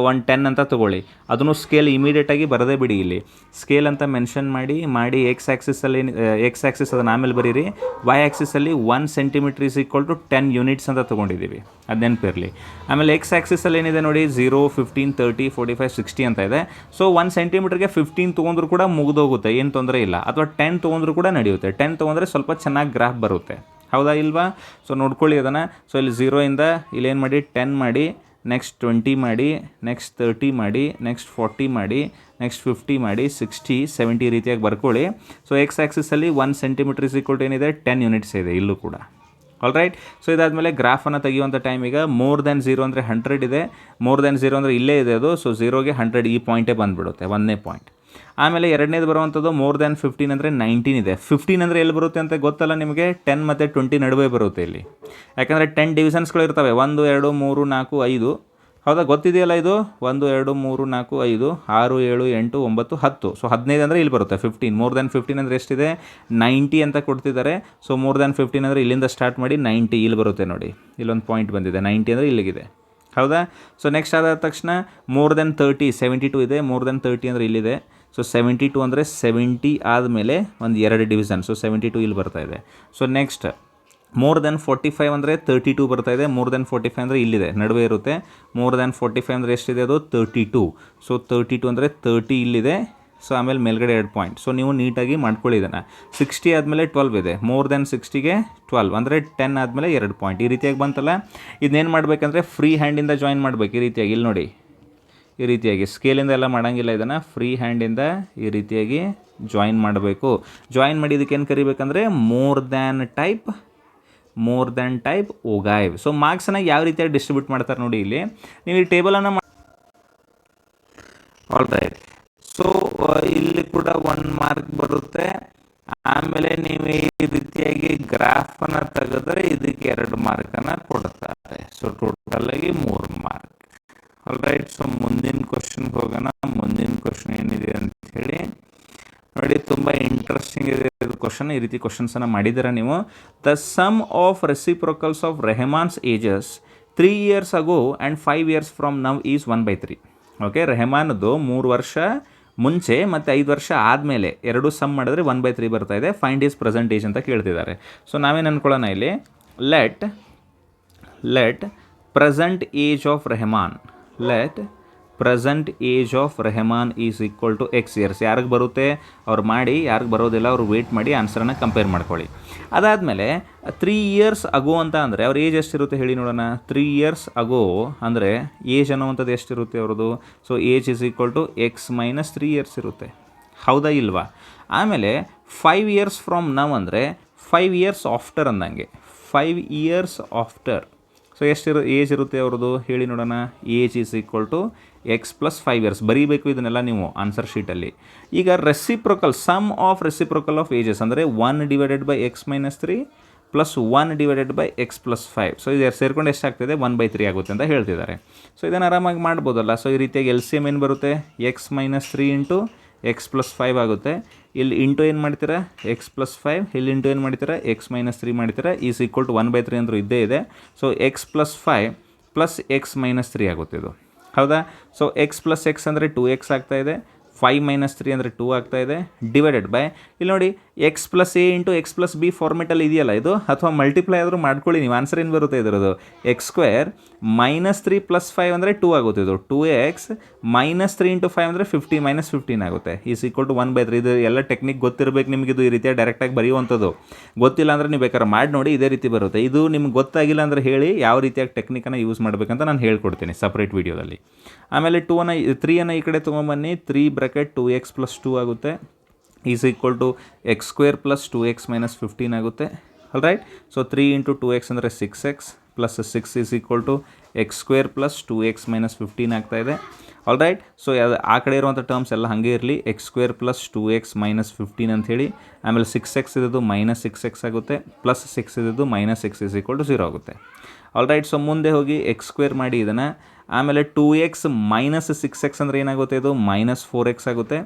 10 ಅಂತ ತೊಗೊಳ್ಳಿ. ಅದನ್ನು ಸ್ಕೇಲ್ ಇಮಿಡಿಯೇಟಾಗಿ ಬರದೇ ಬಿಡಿ. ಇಲ್ಲಿ ಸ್ಕೇಲ್ ಅಂತ ಮೆನ್ಷನ್ ಮಾಡಿ ಎಕ್ಸ್ ಆ್ಯಕ್ಸಿಸ್ ಅದನ್ನು ಆಮೇಲೆ ಬರೀರಿ. ವೈ ಆ್ಯಕ್ಸಿಸಲ್ಲಿ 1 ಸೆಂಟಿಮೀಟ್ರ್ = 10 ಯೂನಿಟ್ಸ್ ಅಂತ ತೊಗೊಂಡಿದ್ದೀವಿ, ಅದು ನೆನಪಿರಲಿ. ಆಮೇಲೆ ಎಕ್ಸ್ ಆ್ಯಕ್ಸಿಸಲ್ಲಿ ಏನಿದೆ ನೋಡಿ, 0 15 30 45 60 ಅಂತ ಇದೆ. ಸೊ 1 ಸೆಂಟಿಮೀಟ್ರಿಗೆ 15 ತೊಗೊಂಡ್ರು ಕೂಡ ಮುಗಿದೋಗುತ್ತೆ, ಏನು ತೊಂದರೆ ಇಲ್ಲ. ಅಥವಾ 10 ತೊಗೊಂಡ್ರು ಕೂಡ ನಡೆಯುತ್ತೆ. 10 ತೊಗೊಂಡ್ರೆ ಸ್ವಲ್ಪ ಚೆನ್ನಾಗಿ ಗ್ರಾಫ್ ಬರುತ್ತೆ. ಹೌದಾ ಇಲ್ವಾ? ಸೊ ನೋಡ್ಕೊಳ್ಳಿ ಅದನ್ನು. ಸೊ ಇಲ್ಲಿ 0ಇಂದ ಇಲ್ಲೇನು ಮಾಡಿ 10 ಮಾಡಿ, ನೆಕ್ಸ್ಟ್ 20 ಮಾಡಿ, ನೆಕ್ಸ್ಟ್ 30 ಮಾಡಿ, ನೆಕ್ಸ್ಟ್ 40 ಮಾಡಿ, ನೆಕ್ಸ್ಟ್ 50 ಮಾಡಿ, 60 70 ರೀತಿಯಾಗಿ ಬರ್ಕೊಳ್ಳಿ. ಸೊ ಎಕ್ಸ್ ಆ್ಯಕ್ಸಿಸಲ್ಲಿ 1 ಸೆಂಟಿಮೀಟ್ರ್ = ಏನಿದೆ 10 ಯೂನಿಟ್ಸ್ ಇದೆ ಇಲ್ಲೂ ಕೂಡ. All right. ಸೊ ಇದಾದಮೇಲೆ ಗ್ರಾಫನ್ನು ತೆಗೆಯುವಂಥ ಟೈಮ್ ಈಗ ಮೋರ್ ದ್ಯಾನ್ 0 ಅಂದರೆ 100 ಇದೆ, ಮೋರ್ ದ್ಯಾನ್ 0 ಅಂದರೆ ಇಲ್ಲೇ ಇದೆ ಅದು. ಸೊ 0ಗೆ 100 ಈ ಪಾಯಿಂಟೇ ಬಂದುಬಿಡುತ್ತೆ, 1ನೇ ಪಾಯಿಂಟ್. ಆಮೇಲೆ ಎರಡನೇದು ಬರುವಂಥದ್ದು ಮೋರ್ ದ್ಯಾನ್ 15 ಅಂದರೆ 19 ಇದೆ. 15 ಅಂದರೆ ಎಲ್ಲಿ ಬರುತ್ತೆ ಅಂತ ಗೊತ್ತಲ್ಲ ನಿಮಗೆ, 10 ಮತ್ತು 20 ನಡುವೆ ಬರುತ್ತೆ ಇಲ್ಲಿ. ಯಾಕಂದರೆ 10 ಡಿವಿಷನ್ಸ್ಗಳು ಇರ್ತವೆ, 1 2 3 4 5. ಹೌದಾ, ಗೊತ್ತಿದೆಯಲ್ಲ ಇದು, 1 2 3 4 5 6 7 8 9 10. ಸೊ 15 ಅಂದರೆ ಇಲ್ಲಿ ಬರುತ್ತೆ 15. ಮೋರ್ ದ್ಯಾನ್ 15 ಅಂದರೆ ಎಷ್ಟಿದೆ, 90 ಅಂತ ಕೊಡ್ತಿದ್ದಾರೆ. ಸೊ ಮೋರ್ ದ್ಯಾನ್ 15 ಅಂದರೆ ಇಲ್ಲಿಂದ ಸ್ಟಾರ್ಟ್ ಮಾಡಿ 90 ಇಲ್ಲಿ ಬರುತ್ತೆ ನೋಡಿ, ಇಲ್ಲೊಂದು ಪಾಯಿಂಟ್ ಬಂದಿದೆ, 90 ಅಂದರೆ ಇಲ್ಲಿಗಿದೆ. ಹೌದಾ? ಸೊ ನೆಕ್ಸ್ಟ್ ಆದ ತಕ್ಷಣ ಮೋರ್ ದ್ಯಾನ್ 30 72 ಇದೆ. ಮೋರ್ ದ್ಯಾನ್ 30 ಅಂದರೆ ಇಲ್ಲಿದೆ. ಸೊ 72 ಅಂದರೆ 70 ಆದಮೇಲೆ ಒಂದು 2 ಡಿವಿಷನ್. ಸೊ 72 ಇಲ್ಲಿ ಬರ್ತಾ ಇದೆ. ಸೊ ನೆಕ್ಸ್ಟ್ ಮೋರ್ ದ್ಯಾನ್ 45 ಅಂದರೆ 32 ಬರ್ತಾ ಇದೆ. ಮೋರ್ ದ್ಯಾನ್ 45 ಅಂದರೆ ಇಲ್ಲಿದೆ, ನಡುವೆ ಇರುತ್ತೆ. ಮೋರ್ ದ್ಯಾನ್ 45 ಅಂದರೆ ಎಷ್ಟಿದೆ ಅದು, 32. ಸೊ 32 ಅಂದರೆ 30 ಇಲ್ಲಿದೆ. ಸೊ ಆಮೇಲೆ ಮೇಲ್ಗಡೆ 2 ಪಾಯಿಂಟ್. ಸೊ ನೀವು ನೀಟಾಗಿ ಮಾಡ್ಕೊಳ್ಳಿ ಇದನ್ನು. 60 ಆದಮೇಲೆ 12 ಇದೆ. ಮೋರ್ ದ್ಯಾನ್ 60ಗೆ 12 ಅಂದರೆ 10 ಆದಮೇಲೆ 2 ಪಾಯಿಂಟ್. ಈ ರೀತಿಯಾಗಿ ಬಂತಲ್ಲ, ಇದನ್ನೇನು ಮಾಡಬೇಕಂದ್ರೆ ಫ್ರೀ ಹ್ಯಾಂಡಿಂದ ಜಾಯಿನ್ ಮಾಡಬೇಕು. ಈ ರೀತಿಯಾಗಿ ಇಲ್ಲಿ ನೋಡಿ, ಈ ರೀತಿಯಾಗಿ ಸ್ಕೇಲಿಂದ ಎಲ್ಲ ಮಾಡೋಂಗಿಲ್ಲ, ಇದನ್ನು ಫ್ರೀ ಹ್ಯಾಂಡಿಂದ ಈ ರೀತಿಯಾಗಿ ಜಾಯಿನ್ ಮಾಡಬೇಕು. ಜಾಯಿನ್ ಮಾಡಿ ಇದಕ್ಕೆ ಏನು ಕರಿಬೇಕಂದ್ರೆ more than type more than type ogive. So ಮಾರ್ಕ್ಸನ್ನು ಯಾವ ರೀತಿಯಾಗಿ ಡಿಸ್ಟ್ರಿಬ್ಯೂಟ್ ಮಾಡ್ತಾರೆ ನೋಡಿ, ಇಲ್ಲಿ ನೀವು ಈ ಟೇಬಲನ್ನು ಆಲ್ ರೈಟ್. ಸೊ ಇಲ್ಲಿ ಕೂಡ 1 ಮಾರ್ಕ್ ಬರುತ್ತೆ. ಆಮೇಲೆ ನೀವು ಈ ರೀತಿಯಾಗಿ ಗ್ರಾಫನ್ನು ತೆಗೆದ್ರೆ ಇದಕ್ಕೆ 2 ಮಾರ್ಕನ್ನು ಕೊಡ್ತಾರೆ. ಸೊ ಟೋಟಲ್ ಆಗಿ 3 ಮಾರ್ಕ್. All right. ಸೊ ಮುಂದಿನ ಕ್ವಶನ್ಗೆ ಹೋಗೋಣ. ಮುಂದಿನ ಕ್ವಶನ್ ಏನಿದೆ ಅಂತ ಹೇಳಿ ನೋಡಿ, ತುಂಬ ಇಂಟ್ರೆಸ್ಟಿಂಗ್ ಇದೆ ಇದು ಕ್ವಶನ್. ಈ ರೀತಿ ಕ್ವಶನ್ಸನ್ನು ಮಾಡಿದ್ದೀರಾ ನೀವು. The sum of reciprocals of Rehman's ages 3 years ago and 5 years from now is 1/3. Okay, ರೆಹಮಾನದ್ದು 3 ವರ್ಷ ಮುಂಚೆ ಮತ್ತು 5 ವರ್ಷ ಆದಮೇಲೆ ಎರಡು ಸಮ್ ಮಾಡಿದ್ರೆ 1/3 ಬರ್ತಾ ಇದೆ. ಫೈಂಡ್ ಈಸ್ ಪ್ರೆಸೆಂಟ್ ಏಜ್ ಅಂತ ಕೇಳ್ತಿದ್ದಾರೆ. ಸೊ ನಾವೇನು ಅಂದ್ಕೊಳ್ಳೋಣ ಇಲ್ಲಿ, let present age of Rehman, let present age of Rehman is equal to X years. ಯಾರಿಗೆ ಬರುತ್ತೆ ಅವ್ರು ಮಾಡಿ, ಯಾರಿಗೆ ಬರೋದಿಲ್ಲ ಅವ್ರು ವೇಟ್ ಮಾಡಿ ಆನ್ಸರನ್ನು ಕಂಪೇರ್ ಮಾಡ್ಕೊಳ್ಳಿ. ಅದಾದಮೇಲೆ 3 years ಅಗೋ ಅಂತ ಅಂದರೆ ಅವ್ರ ಏಜ್ ಎಷ್ಟಿರುತ್ತೆ ಹೇಳಿ ನೋಡೋಣ. 3 years ಅಗೋ ಅಂದರೆ ಏಜ್ ಅನ್ನುವಂಥದ್ದು ಎಷ್ಟಿರುತ್ತೆ ಅವ್ರದ್ದು. So age is equal to X - 3 years ಇರುತ್ತೆ, ಹೌದಾ ಇಲ್ವಾ? ಆಮೇಲೆ 5 years ಫ್ರಮ್ ನವ್ ಅಂದರೆ 5 years ಆಫ್ಟರ್ ಅಂದಂಗೆ, 5 years ಆಫ್ಟರ್. ಸೊ ಎಷ್ಟು ಏಜ್ ಇರುತ್ತೆ ಅವ್ರದ್ದು ಹೇಳಿ ನೋಡೋಣ. Age is equal to X + 5 years. ಬರೀಬೇಕು ಇದನ್ನೆಲ್ಲ ನೀವು ಆನ್ಸರ್ ಶೀಟಲ್ಲಿ. ಈಗ reciprocal, sum of reciprocal of ages ಅಂದರೆ 1/(X - 3) + 1/(X + 5). ಸೊ ಇದು ಸೇರ್ಕೊಂಡು ಎಷ್ಟಾಗ್ತಿದೆ 1/3 ಆಗುತ್ತೆ ಅಂತ ಹೇಳ್ತಿದ್ದಾರೆ. ಸೊ ಇದನ್ನು ಆರಾಮಾಗಿ ಮಾಡ್ಬೋದಲ್ಲ. ಸೊ ಈ ರೀತಿಯಾಗಿ LCM ಏನು ಬರುತ್ತೆ, X - 3 × X + 5 ಆಗುತ್ತೆ. ಇಲ್ಲಿ ಇಂಟು ಏನು ಮಾಡ್ತೀರಾ, X + 5. ಇಲ್ಲಿ ಇಂಟು ಏನು ಮಾಡ್ತೀರಾ, X - 3 ಮಾಡ್ತೀರಾ. ಈಸ್ ಈಕ್ವಲ್ ಟು 1/3 ಅಂದರೂ ಇದ್ದೇ ಇದೆ. ಸೊ X + 5 + X - 3 ಆಗುತ್ತೆ ಇದು, ಹೌದಾ? ಸೊ X + X ಅಂದರೆ 2X ಆಗ್ತಾ ಇದೆ, 5 - 3 ಅಂದರೆ 2 ಆಗ್ತಾ ಇದೆ, ಡಿವೈಡೆಡ್ ಬೈ ಇಲ್ಲಿ ನೋಡಿ X + A × X + B ಫಾರ್ಮೆಟಲ್ಲಿ ಇದೆಯಲ್ಲ ಇದು, ಅಥವಾ ಮಲ್ಟಿಪ್ಲೈ ಆದರೂ ಮಾಡ್ಕೊಳ್ಳಿ ನೀವು. ಆನ್ಸರ್ ಏನು ಬರುತ್ತೆ ಇದರದು, X² - 3 + 5 ಅಂದರೆ 2 ಆಗುತ್ತೆ. ಇದು 2X - 3 × 5 ಅಂದರೆ 50 - 15 ಆಗುತ್ತೆ. Is equal to 1/3. ಇದು ಎಲ್ಲ ಟೆಕ್ನಿಕ್ ಗೊತ್ತಿರಬೇಕು ನಿಮಗೆ. ಇದು ಈ ರೀತಿಯಾಗಿ ಡೈರೆಕ್ಟಾಗಿ ಬರೆಯುವಂಥದ್ದು. ಗೊತ್ತಿಲ್ಲ ಅಂದರೆ ನೀವು ಬೇಕಾದ್ರೆ ಮಾಡಿ ನೋಡಿ, ಇದೇ ರೀತಿ ಬರುತ್ತೆ. ಇದು ನಿಮ್ಗೆ ಗೊತ್ತಾಗಿಲ್ಲ ಅಂದರೆ ಹೇಳಿ, ಯಾವ ರೀತಿಯಾಗಿ ಟೆಕ್ನಿಕನ್ನು ಯೂಸ್ ಮಾಡಬೇಕಂತ ನಾನು ಹೇಳ್ಕೊಡ್ತೀನಿ ಸಪ್ರೇಟ್ ವೀಡಿಯೋದಲ್ಲಿ. ಆಮೇಲೆ 3 ಈ ಕಡೆ ತೊಗೊಂಬನ್ನಿ. 3 ಬ್ರಾಕೆಟ್ 2X + 2 ಆಗುತ್ತೆ. Is equal to X² + 2X - 15 ಆಗುತ್ತೆ. All right. ಸೊ 3 × 2X ಅಂದರೆ 6X + 6 is equal to X² + 2X - 15 ಆಗ್ತಾ ಇದೆ. All right. ಸೊ ಆ ಕಡೆ ಇರುವಂಥ ಟರ್ಮ್ಸ್ ಎಲ್ಲ ಹಾಗೆ ಇರಲಿ. X² + 2X - 15 ಅಂಥೇಳಿ. ಆಮೇಲೆ 6X ಇದ್ದು -6X ಆಗುತ್ತೆ, +6 ಇದ್ದು -6 ಈಸ್ ಈಕ್ವಲ್ ಟು 0 ಆಗುತ್ತೆ. All right. ಸೊ ಮುಂದೆ ಹೋಗಿ X² ಮಾಡಿ ಇದನ್ನು. ಆಮೇಲೆ 2X - 6X ಅಂದರೆ ಏನಾಗುತ್ತೆ, ಇದು -4X ಆಗುತ್ತೆ.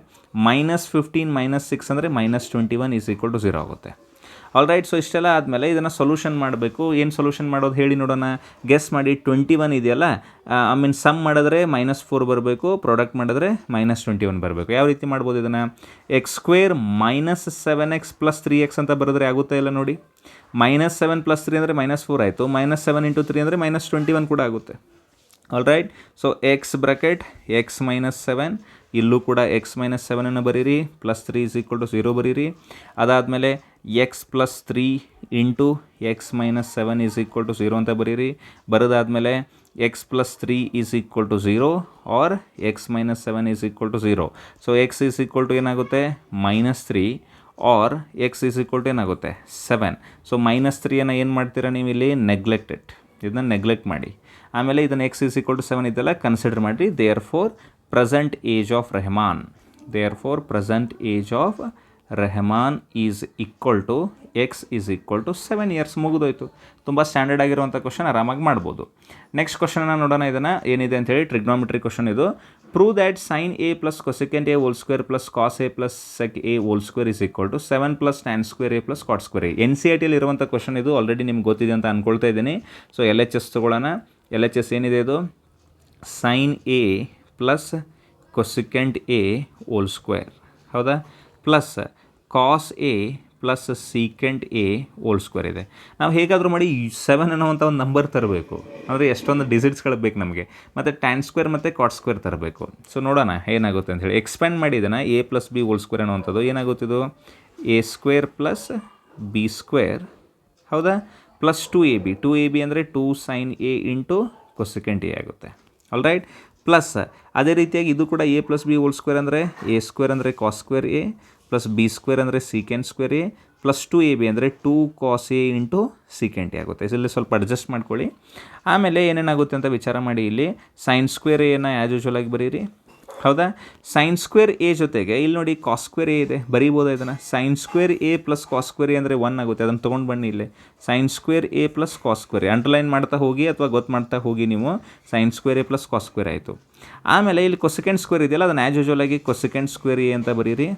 -15 - 6 ಅಂದರೆ -21 ಈಸ್ ಈಕ್ವಲ್ ಟು 0 ಆಗುತ್ತೆ. All right. ಸೊ ಇಷ್ಟೆಲ್ಲ ಆದಮೇಲೆ ಇದನ್ನು ಸೊಲ್ಯೂಷನ್ ಮಾಡಬೇಕು. ಏನು ಸೊಲ್ಯೂಷನ್ ಮಾಡೋದು ಹೇಳಿ ನೋಡೋಣ. ಗೆಸ್ ಮಾಡಿ. 21 ಇದೆಯಲ್ಲ, ಸಮ್ ಮಾಡಿದ್ರೆ -4 ಬರಬೇಕು, ಪ್ರಾಡಕ್ಟ್ ಮಾಡಿದ್ರೆ -21 ಬರಬೇಕು. ಯಾವ ರೀತಿ ಮಾಡ್ಬೋದು ಇದನ್ನು, X² - 7X + 3X ಅಂತ ಬರೆದ್ರೆ ಆಗುತ್ತೆ ಇಲ್ಲ ನೋಡಿ. -7 + 3 ಅಂದರೆ -4 ಆಯಿತು. -7 × 3 ಅಂದರೆ -21 ಕೂಡ ಆಗುತ್ತೆ. All right. So X bracket X - 7, ಇಲ್ಲೂ ಕೂಡ X - 7 ಬರೀರಿ, +3 ಈಸ್ ಈಕ್ವಲ್ ಟು 0 ಬರೀರಿ. ಅದಾದಮೇಲೆ X + 3 × X - 7 is equal to 0 ಅಂತ ಬರೀರಿ. ಬರೋದಾದಮೇಲೆ X + 3 is equal to 0 or X - 7 is equal to 0. So X is equal to ಏನಾಗುತ್ತೆ, -3 or X is equal to ಏನಾಗುತ್ತೆ, 7. ಸೊ -3 ಏನು ಮಾಡ್ತೀರಾ ನೀವು ಇಲ್ಲಿ, ಇದನ್ನ ನೆಗ್ಲೆಕ್ಟ್ ಮಾಡಿ. ಆಮೇಲೆ ಇದನ್ನು X ಈಸ್ ಈಕ್ವಲ್ ಟು 7 ಇದೆಲ್ಲ ಕನ್ಸಿಡರ್ ಮಾಡಿ. Therefore present age of Rehman is equal to X is equal to 7 years. ಮುಗಿದೋಯ್ತು. ತುಂಬ ಸ್ಟ್ಯಾಂಡರ್ಡ್ ಆಗಿರುವಂಥ ಕ್ವಶನ್, ಆರಾಮಾಗಿ ಮಾಡ್ಬೋದು. ನೆಕ್ಸ್ಟ್ ಕ್ವಶನನ್ನು ನೋಡೋಣ. ಇದನ್ನು ಏನಿದೆ ಅಂತೇಳಿ ಟ್ರಿಗ್ನೋಮೆಟ್ರಿ ಕ್ವಶನ್ ಇದು. Prove that sin A + cosecant A whole square + cos A + sec A whole square is equal to 7 + tan square A + cot square A. NCERTಯಲ್ಲಿ ಇರುವಂಥ ಕ್ವಶನ್ ಇದು. ಆಲ್ರೆಡಿ ನಿಮ್ಗೆ ಗೊತ್ತಿದೆ ಅಂತ ಅಂದ್ಕೊಳ್ತಾ ಇದ್ದೀನಿ. ಸೊ LHS ತೊಗೊಳ್ಳೋಣ. LHS ಏನಿದೆ ಇದು, sin A + cosecant A whole square, ಹೌದಾ, plus cos A + secant A whole square ಇದೆ. ನಾವು ಹೇಗಾದರೂ ಮಾಡಿ 7 ಅನ್ನೋವಂಥ ಒಂದು ನಂಬರ್ ತರಬೇಕು. ಅಂದರೆ ಎಷ್ಟೊಂದು ಡಿಜಿಟ್ಸ್ಗಳು ಬೇಕು ನಮಗೆ. ಮತ್ತು ಟ್ಯಾನ್ ಸ್ಕ್ವೇರ್ ಮತ್ತು ಕಾಟ್ ಸ್ಕ್ವೇರ್ ತರಬೇಕು. ಸೊ ನೋಡೋಣ ಏನಾಗುತ್ತೆ ಅಂತ ಹೇಳಿ. ಎಕ್ಸ್ಪ್ಯಾಂಡ್ ಮಾಡಿ ಇದನ್ನು A + B whole square ಅನ್ನುವಂಥದ್ದು ಏನಾಗುತ್ತಿದ್ದು, A² + B², ಹೌದಾ, ಪ್ಲಸ್ 2AB ಅಂದರೆ 2 sin A × cosecant A ಆಗುತ್ತೆ. All right. ಪ್ಲಸ್ ಅದೇ ರೀತಿಯಾಗಿ ಇದು ಕೂಡ A + B whole square ಅಂದರೆ A² ಅಂದರೆ cos square A + B² ಅಂದರೆ secant square A plus 2ab ಅಂದರೆ 2 cos a into secant A ಆಗುತ್ತೆ. ಇಲ್ಲಿ ಸ್ವಲ್ಪ ಅಡ್ಜಸ್ಟ್ ಮಾಡ್ಕೊಳ್ಳಿ. ಆಮೇಲೆ ಏನೇನಾಗುತ್ತೆ ಅಂತ ವಿಚಾರ ಮಾಡಿ. ಇಲ್ಲಿ ಸೈನ್ ಸ್ಕ್ವೇರ್ ಎನ ಆ್ಯಸ್ ಯೂಶುವಲ್ ಆಗಿ ಬರೀರಿ. ಹೌದಾ, ಸೈನ್ ಸ್ಕ್ವೇರ್ ಎ ಜೊತೆಗೆ ಇಲ್ಲಿ ನೋಡಿ ಕಾಸ್ ಸ್ಕ್ವೇರ್ ಎ ಇದೆ, ಬರೀಬೋದಾ ಇದನ್ನು? Sine square A plus cos square A ಅಂದರೆ 1 ಆಗುತ್ತೆ. ಅದನ್ನು ತೊಗೊಂಡು ಬನ್ನಿ. ಇಲ್ಲಿ sine square A plus cos square A underline ಮಾಡ್ತಾ ಹೋಗಿ ಅಥವಾ ಗೊತ್ತು ಮಾಡ್ತಾ ಹೋಗಿ ನೀವು. Sine square A plus cos square ಆಯಿತು. ಆಮೇಲೆ ಇಲ್ಲಿ ಕೊಸೆಕೆಂಡ್ ಸ್ಕ್ವೇರ್ ಇದೆಯಲ್ಲ, ಅದನ್ನು ಆ್ಯಸ್ ಯೂಶುವಲ್ ಆಗಿ ಕೊಸೆಕೆಂಡ್ ಸ್ಕ್ವೇರ್ ಎ ಅಂತ ಬರೀರಿ.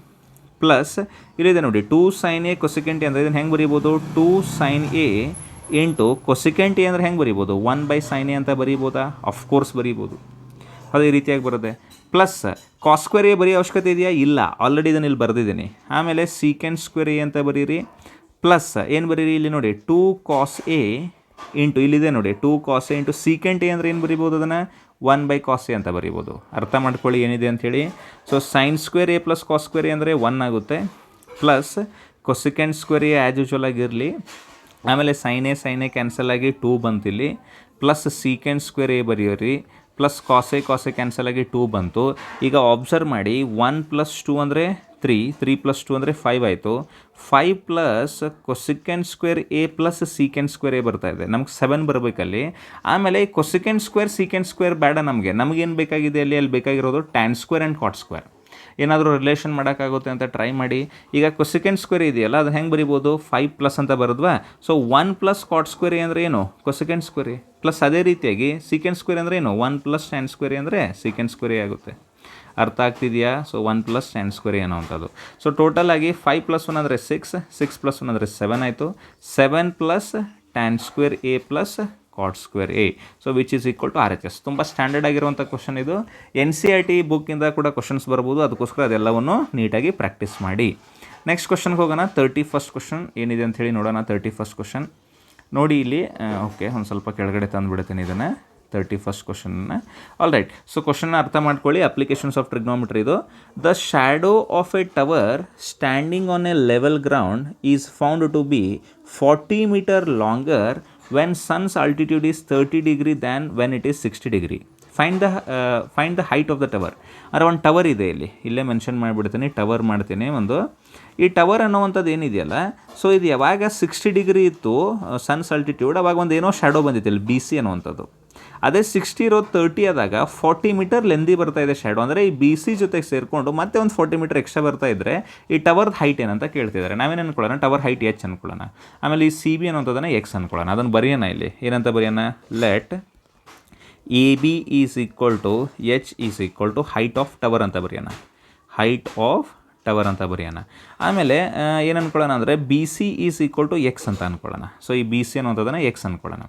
ಪ್ಲಸ್ ಇಲ್ಲಿದೆ ನೋಡಿ 2 sin a ಕೊಸೆಕೆಂಟ್ ಎ ಅಂದರೆ ಇದನ್ನು ಹೆಂಗೆ ಬರೀಬೋದು? 2 sin a into cosecant A ಅಂದರೆ ಹೆಂಗೆ ಬರೀಬೋದು? 1/sin a ಅಂತ ಬರೀಬೋದಾ? ಆಫ್ಕೋರ್ಸ್ ಬರೀಬೋದು. ಅದು ಈ ರೀತಿಯಾಗಿ ಬರುತ್ತೆ. ಪ್ಲಸ್ ಕಾಸ್ ಸ್ಕ್ವೇರ್ ಎ ಬರೀ ಅವಶ್ಯಕತೆ ಇದೆಯಾ? ಇಲ್ಲ, ಆಲ್ರೆಡಿ ಇದನ್ನು ಇಲ್ಲಿ ಬರೆದಿದ್ದೀನಿ. ಆಮೇಲೆ ಸೀಕೆಂಡ್ ಸ್ಕ್ವೇರ್ ಎ ಅಂತ ಬರೀರಿ. ಪ್ಲಸ್ ಏನು ಬರೀರಿ? ಇಲ್ಲಿ ನೋಡಿ 2 cos a ಇಂಟು ಇಲ್ಲಿದೆ ನೋಡಿ 2 cos a into secant A ಅಂದರೆ ಏನು ಬರೀಬೋದು? ಅದನ್ನು 1/cos a ಅಂತ ಬರೀಬೋದು. ಅರ್ಥ ಮಾಡ್ಕೊಳ್ಳಿ ಏನಿದೆ ಅಂಥೇಳಿ. So sine square A plus cos square A ಅಂದರೆ 1 ಆಗುತ್ತೆ. Plus cosecant square A as usual ಆಗಿರಲಿ. ಆಮೇಲೆ ಸೈನ್ ಎ ಕ್ಯಾನ್ಸಲ್ ಆಗಿ 2 ಬಂತಿಲ್ಲಿ. ಪ್ಲಸ್ ಸೀಕೆಂಡ್ ಸ್ಕ್ವೇರ್ ಎ ಬರೆಯೋರಿ. ಪ್ಲಸ್ ಕಾಸ್ ಎ ಕ್ಯಾನ್ಸಲ್ ಆಗಿ 2 ಬಂತು. ಈಗ ಅಬ್ಸರ್ವ್ ಮಾಡಿ, 1 + 2 ಅಂದರೆ 3 + 2 ಅಂದರೆ 5 ಆಯಿತು. 5 plus cosecant square A plus secant square A ಬರ್ತಾ ಇದೆ. ನಮ್ಗೆ 7 ಬರಬೇಕಲ್ಲಿ. ಆಮೇಲೆ ಕೊಸೆಕೆಂಡ್ ಸ್ಕ್ವೇರ್ ಸೀಕೆಂಡ್ ಸ್ಕ್ವೇರ್ ಬೇಡ ನಮಗೇನು ಬೇಕಾಗಿದೆ ಅಲ್ಲಿ ಬೇಕಾಗಿರೋದು tan square and cot square. ಏನಾದರೂ ರಿಲೇಷನ್ ಮಾಡೋಕ್ಕಾಗುತ್ತೆ ಅಂತ ಟ್ರೈ ಮಾಡಿ. ಈಗ ಕೊಸೆಕೆಂಡ್ ಸ್ಕ್ವೇರ್ ಇದೆಯಲ್ಲ, ಅದು ಹೆಂಗೆ ಬರಿಬೋದು? 5+ ಅಂತ ಬರೋದ್ವಾ. ಸೊ 1 + ಕಾಟ್ ಸ್ಕ್ವೇರ್ ಎ ಅಂದರೆ ಏನು? Cosecant square A. ಪ್ಲಸ್ ಅದೇ ರೀತಿಯಾಗಿ ಸೀಕೆಂಡ್ ಸ್ಕ್ವೇರ್ ಅಂದರೆ ಏನು? 1 + ಟ್ಯಾನ್ ಸ್ಕ್ವೇರ್ ಎ ಅಂದರೆ ಸೀಕೆಂಡ್ ಸ್ಕ್ವೇರ್ ಎ ಆಗುತ್ತೆ. ಅರ್ಥ ಆಗ್ತಿದೆಯಾ? ಸೊ 1 + ಟ್ಯಾನ್ ಸ್ಕ್ವೇರ್ ಎ ಅನ್ನೋ ಅಂಥದ್ದು. ಸೊ ಟೋಟಲ್ ಆಗಿ 5 + 1 ಅಂದರೆ 6 + 1 ಅಂದರೆ 7 ಆಯಿತು. 7 + tan square A plus cot square A. So which is equal to RHS. ತುಂಬ ಸ್ಟ್ಯಾಂಡರ್ಡ್ ಆಗಿರುವಂಥ ಕ್ವಶನ್ ಇದು. NCERT ಬುಕ್ಕಿಂದ ಕೂಡ ಕ್ವಶನ್ಸ್ ಬರ್ಬೋದು. ಅದಕ್ಕೋಸ್ಕರ ಅದೆಲ್ಲವನ್ನು ನೀಟಾಗಿ ಪ್ರಾಕ್ಟೀಸ್ ಮಾಡಿ. ನೆಕ್ಸ್ಟ್ ಕ್ವಶನ್ಗೆ ಹೋಗೋಣ. 31st ಕ್ವಶನ್ ಏನಿದೆ ಅಂತ ಹೇಳಿ ನೋಡೋಣ. 31st ಕ್ವಶನ್ ನೋಡಿ ಇಲ್ಲಿ. ಓಕೆ, ಒಂದು ಸ್ವಲ್ಪ ಕೆಳಗಡೆ ತಂದುಬಿಡ್ತೀನಿ ಇದನ್ನು 31st ಕ್ವಶನ್ನ. All right. ಸೊ ಕ್ವಶನ್ನ ಅರ್ಥ ಮಾಡ್ಕೊಳ್ಳಿ. ಅಪ್ಲಿಕೇಶನ್ಸ್ ಆಫ್ ಟ್ರಿಗ್ನೋಮೆಟ್ರಿ ಇದು. The shadow of a tower standing on a level ground is found to be 40 metre longer when sun's altitude is 30 degree than when it is 60 degree. Find the height of the tower. ಅಂದರೆ ಒಂದು ಟವರ್ ಇದೆ ಇಲ್ಲೇ ಮೆನ್ಷನ್ ಮಾಡಿಬಿಡ್ತೀನಿ. ಟವರ್ ಮಾಡ್ತೀನಿ ಒಂದು. ಈ ಟವರ್ ಅನ್ನೋವಂಥದ್ದು ಏನಿದೆಯಲ್ಲ, ಸೊ ಇದು ಯಾವಾಗ 60 ಡಿಗ್ರಿ ಇತ್ತು ಸನ್ಸ್ ಆಲ್ಟಿಟ್ಯೂಡ್, ಅವಾಗ ಒಂದು ಏನೋ ಶ್ಯಾಡೋ ಬಂದಿತ್ತು ಇಲ್ಲಿ BC ಅನ್ನುವಂಥದ್ದು. ಅದೇ 60 ಇರೋದು 30 ಆದಾಗ 40 ಮೀಟರ್ ಲೆಂದಿ ಬರ್ತಾ ಇದೆ ಶ್ಯಾಡೋ. ಅಂದರೆ ಈ BC ಜೊತೆಗೆ ಸೇರಿಕೊಂಡು ಮತ್ತೆ ಒಂದು 40 ಮೀಟರ್ ಎಕ್ಸ್ಟ್ರಾ ಬರ್ತಾ ಇದ್ದರೆ ಈ ಟವರ್ದು ಹೈಟ್ ಏನಂತ ಕೇಳ್ತಿದ್ದಾರೆ. ನಾವೇನು ಅನ್ಕೊಳ್ಳೋಣ? ಟವರ್ ಹೈಟ್ H ಅನ್ಕೊಳ್ಳೋಣ. ಆಮೇಲೆ ಈ CB ಅನ್ನೋಂಥದ್ದನ್ನು X ಅನ್ಕೊಳ್ಳೋಣ. ಅದನ್ನು ಬರೆಯೋಣ ಇಲ್ಲಿ. ಏನಂತ ಬರೆಯೋಣ? Let AB is equal to H is equal to height of tower ಅಂತ ಬರೆಯೋಣ. ಹೈಟ್ ಆಫ್ ಟವರ್ ಅಂತ ಬರೆಯೋಣ. ಆಮೇಲೆ ಏನು ಅನ್ಕೊಳ್ಳೋಣ ಅಂದರೆ BC is equal to X ಅಂತ ಅಂದ್ಕೊಳ್ಳೋಣ. ಸೊ ಈ BC ಅನ್ನೋಂಥದ್ದನ್ನು X ಅಂದ್ಕೊಳ್ಳೋಣ.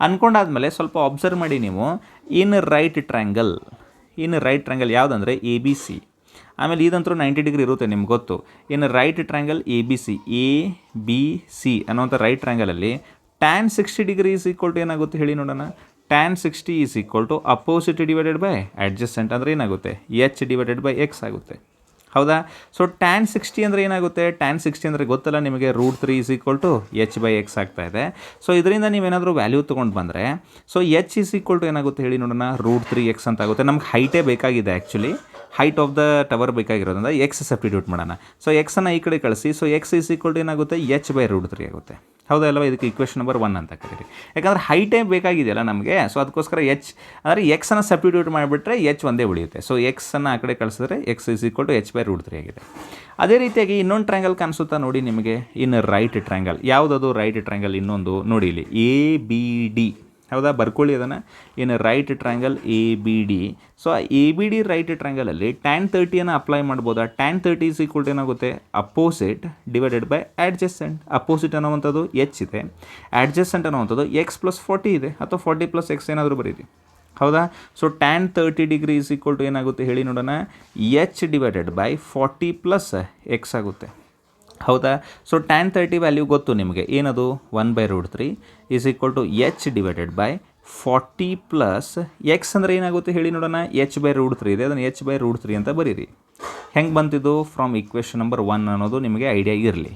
ಅಂದ್ಕೊಂಡಾದ್ಮೇಲೆ ಸ್ವಲ್ಪ ಅಬ್ಸರ್ವ್ ಮಾಡಿ ನೀವು. ಇನ್ ರೈಟ್ ಟ್ರ್ಯಾಂಗಲ್ ಯಾವುದಂದರೆ ABC. ಆಮೇಲೆ ಇದಂತೂ 90 ಡಿಗ್ರಿ ಇರುತ್ತೆ, ನಿಮ್ಗೆ ಗೊತ್ತು. ಇನ್ನು ರೈಟ್ ಟ್ರ್ಯಾಂಗಲ್ ABC ಅನ್ನೋಂಥ ರೈಟ್ ಟ್ರ್ಯಾಂಗಲಲ್ಲಿ tan 60 degree is equal to ಏನಾಗುತ್ತೆ ಹೇಳಿ ನೋಡೋಣ? Tan 60 is equal to opposite divided by adjacent ಅಂದರೆ ಏನಾಗುತ್ತೆ? H ಡಿವೈಡೆಡ್ ಬೈ X ಆಗುತ್ತೆ. ಹೌದಾ? ಸೊ ಟ್ಯಾನ್ 60 ಅಂದರೆ ಏನಾಗುತ್ತೆ? ಟ್ಯಾನ್ 60 ಅಂದರೆ ಗೊತ್ತಲ್ಲ ನಿಮಗೆ, √3 ಈಸ್ ಈಕ್ವಲ್ ಟು H/X ಆಗ್ತಾ ಇದೆ. ಸೊ ಇದರಿಂದ ನೀವೇನಾದರೂ ವ್ಯಾಲ್ಯೂ ತೊಗೊಂಡು ಬಂದರೆ, so H is equal to ಏನಾಗುತ್ತೆ ಹೇಳಿ ನೋಡೋಣ? √3x ಅಂತ ಆಗುತ್ತೆ. ನಮ್ಗೆ ಹೈಟೇ ಬೇಕಾಗಿದೆ actually. Height of the tower ಬೇಕಾಗಿರೋದ್ರಿಂದ X ಸಬ್ಸ್ಟಿಟ್ಯೂಟ್ ಮಾಡೋಣ. ಸೊ ಎಕ್ಸನ್ನು ಈ ಕಡೆ ಕಳಿಸಿ. So X is equal to ಏನಾಗುತ್ತೆ? H/√3 ಆಗುತ್ತೆ. ಹೌದಾ ಅಲ್ವಾ? ಇದಕ್ಕೆ ಈಕ್ವೇಷನ್ ನಂಬರ್ 1 ಅಂತ ಕರೀರಿ. ಯಾಕಂದರೆ ಹೈಟೇ ಬೇಕಾಗಿದೆಯಲ್ಲ ನಮಗೆ. ಸೊ ಅದಕ್ಕೋಸ್ಕರ H ಅಂದರೆ ಎಕ್ಸನ್ನು ಸಬ್ಸ್ಟಿಟ್ಯೂಟ್ ಮಾಡಿಬಿಟ್ರೆ H ಒಂದೇ ಉಳಿಯುತ್ತೆ. ಸೊ ಎಕ್ಸನ್ನು ಆ ಕಡೆ ಕಳಿಸಿದ್ರೆ X is equal to H/√3 ಆಗಿದೆ. ಅದೇ ರೀತಿಯಾಗಿ ಇನ್ನೊಂದು ಟ್ರ್ಯಾಂಗಲ್ ಕಾಣಿಸುತ್ತಾ ನೋಡಿ ನಿಮಗೆ? ಇನ್ನು ರೈಟ್ ಟ್ರ್ಯಾಂಗಲ್ ಯಾವುದದು? ರೈಟ್ ಟ್ರ್ಯಾಂಗಲ್ ಇನ್ನೊಂದು ನೋಡಿ ಇಲ್ಲಿ ABD. ಹೌದಾ? ಬರ್ಕೊಳ್ಳಿ ಅದನ್ನು. ಇನ್ನು right triangle ABD. So ABD right ಟ್ರ್ಯಾಂಗಲಲ್ಲಿ ಟ್ಯಾನ್ 30 ಅಪ್ಲೈ ಮಾಡ್ಬೋದಾ? ಟ್ಯಾನ್ 30 ಈಸ್ ಈಕ್ವಲ್ ಟು ಏನಾಗುತ್ತೆ? Opposite divided by adjacent. Opposite ಅನ್ನೋವಂಥದ್ದು H ಇದೆ, ಅಡ್ಜಸೆಂಟ್ ಅನ್ನೋವಂಥದ್ದು X + 40 ಇದೆ, ಅಥವಾ 40 + X ಏನಾದರೂ ಬರೀರಿ. ಹೌದಾ? So tan 30 degree is equal to ಏನಾಗುತ್ತೆ ಹೇಳಿ ನೋಡೋಣ? H ಡಿವೈಡೆಡ್ ಬೈ 40 + X ಆಗುತ್ತೆ. ಹೌದಾ? ಸೊ ಟ್ಯಾನ್ 30 ವ್ಯಾಲ್ಯೂ ಗೊತ್ತು ನಿಮಗೆ, ಏನದು? 1/√3 is equal to H divided by 40 + X ಅಂದರೆ ಏನಾಗುತ್ತೆ ಹೇಳಿ ನೋಡೋಣ? H/√3 ಇದೆ, ಅದನ್ನು H/√3 ಅಂತ ಬರೀರಿ. ಹೆಂಗೆ ಬಂತಿದ್ದು? ಫ್ರಮ್ ಈಕ್ವೇಷನ್ ನಂಬರ್ 1 ಅನ್ನೋದು ನಿಮಗೆ ಐಡಿಯಾ ಇರಲಿ.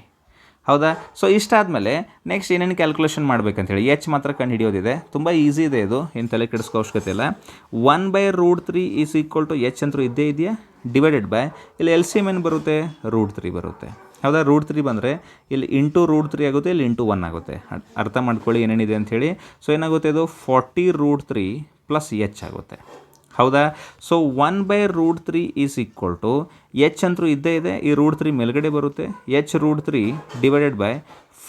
ಹೌದಾ? ಸೊ ಇಷ್ಟಾದಮೇಲೆ ನೆಕ್ಸ್ಟ್ ಏನೇನು ಕ್ಯಾಲ್ಕುಲೇಷನ್ ಮಾಡಬೇಕಂತೇಳಿ H ಮಾತ್ರ ಕಂಡು ಹಿಡಿಯೋದಿದೆ. ತುಂಬ ಈಸಿ ಇದೆ ಇದು, ಏನು ತಲೆ ಕೆಡಿಸ್ಕೋ ಅವಶ್ಯಕತೆ ಇಲ್ಲ. 1/√3 ಈಸ್ ಈಕ್ವಲ್ ಟು H ಅಂತೂ ಇದ್ದೇ ಇದೆಯಾ, ಡಿವೈಡೆಡ್ ಬೈ ಇಲ್ಲಿ LCM ಏನು ಬರುತ್ತೆ? √3 ಬರುತ್ತೆ. ಹೌದಾ. √3 ಬಂದರೆ ಇಲ್ಲಿ ಇಂಟು √3 ಆಗುತ್ತೆ, ಇಲ್ಲಿ ಇಂಟು 1 ಆಗುತ್ತೆ. ಅರ್ಥ ಮಾಡ್ಕೊಳ್ಳಿ ಏನೇನಿದೆ ಅಂಥೇಳಿ. ಸೊ ಏನಾಗುತ್ತೆ ಇದು 40√3 ಪ್ಲಸ್ ಎಚ್ ಆಗುತ್ತೆ. ಹೌದಾ. So 1/√3 is equal to H ಅಂತೂ ಇದ್ದೇ ಇದೆ, ಈ √3 ಮೇಲ್ಗಡೆ ಬರುತ್ತೆ, H √3 divided by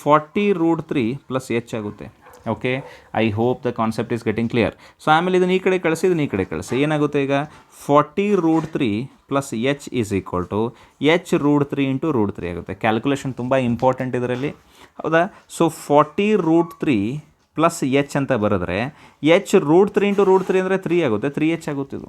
40√3 plus H ಆಗುತ್ತೆ. Okay, I hope the concept is getting clear. So ಆಮೇಲೆ ಇದನ್ನು ಈ ಕಡೆ ಕಳಿಸಿ, ಇದನ್ನು ಈ ಕಡೆ ಕಳಿಸಿ, ಏನಾಗುತ್ತೆ ಈಗ 40√3 plus H is equal to H √3 into √3 ಆಗುತ್ತೆ. ಕ್ಯಾಲ್ಕುಲೇಷನ್ ತುಂಬ ಇಂಪಾರ್ಟೆಂಟ್ ಇದರಲ್ಲಿ. ಹೌದಾ. ಸೊ 40√3 ಪ್ಲಸ್ ಎಚ್ ಅಂತ ಬರೆದ್ರೆ ಎಚ್ √3 ಇಂಟು √3 ಅಂದರೆ 3 ಆಗುತ್ತೆ, 3h ಆಗುತ್ತೆ ಇದು.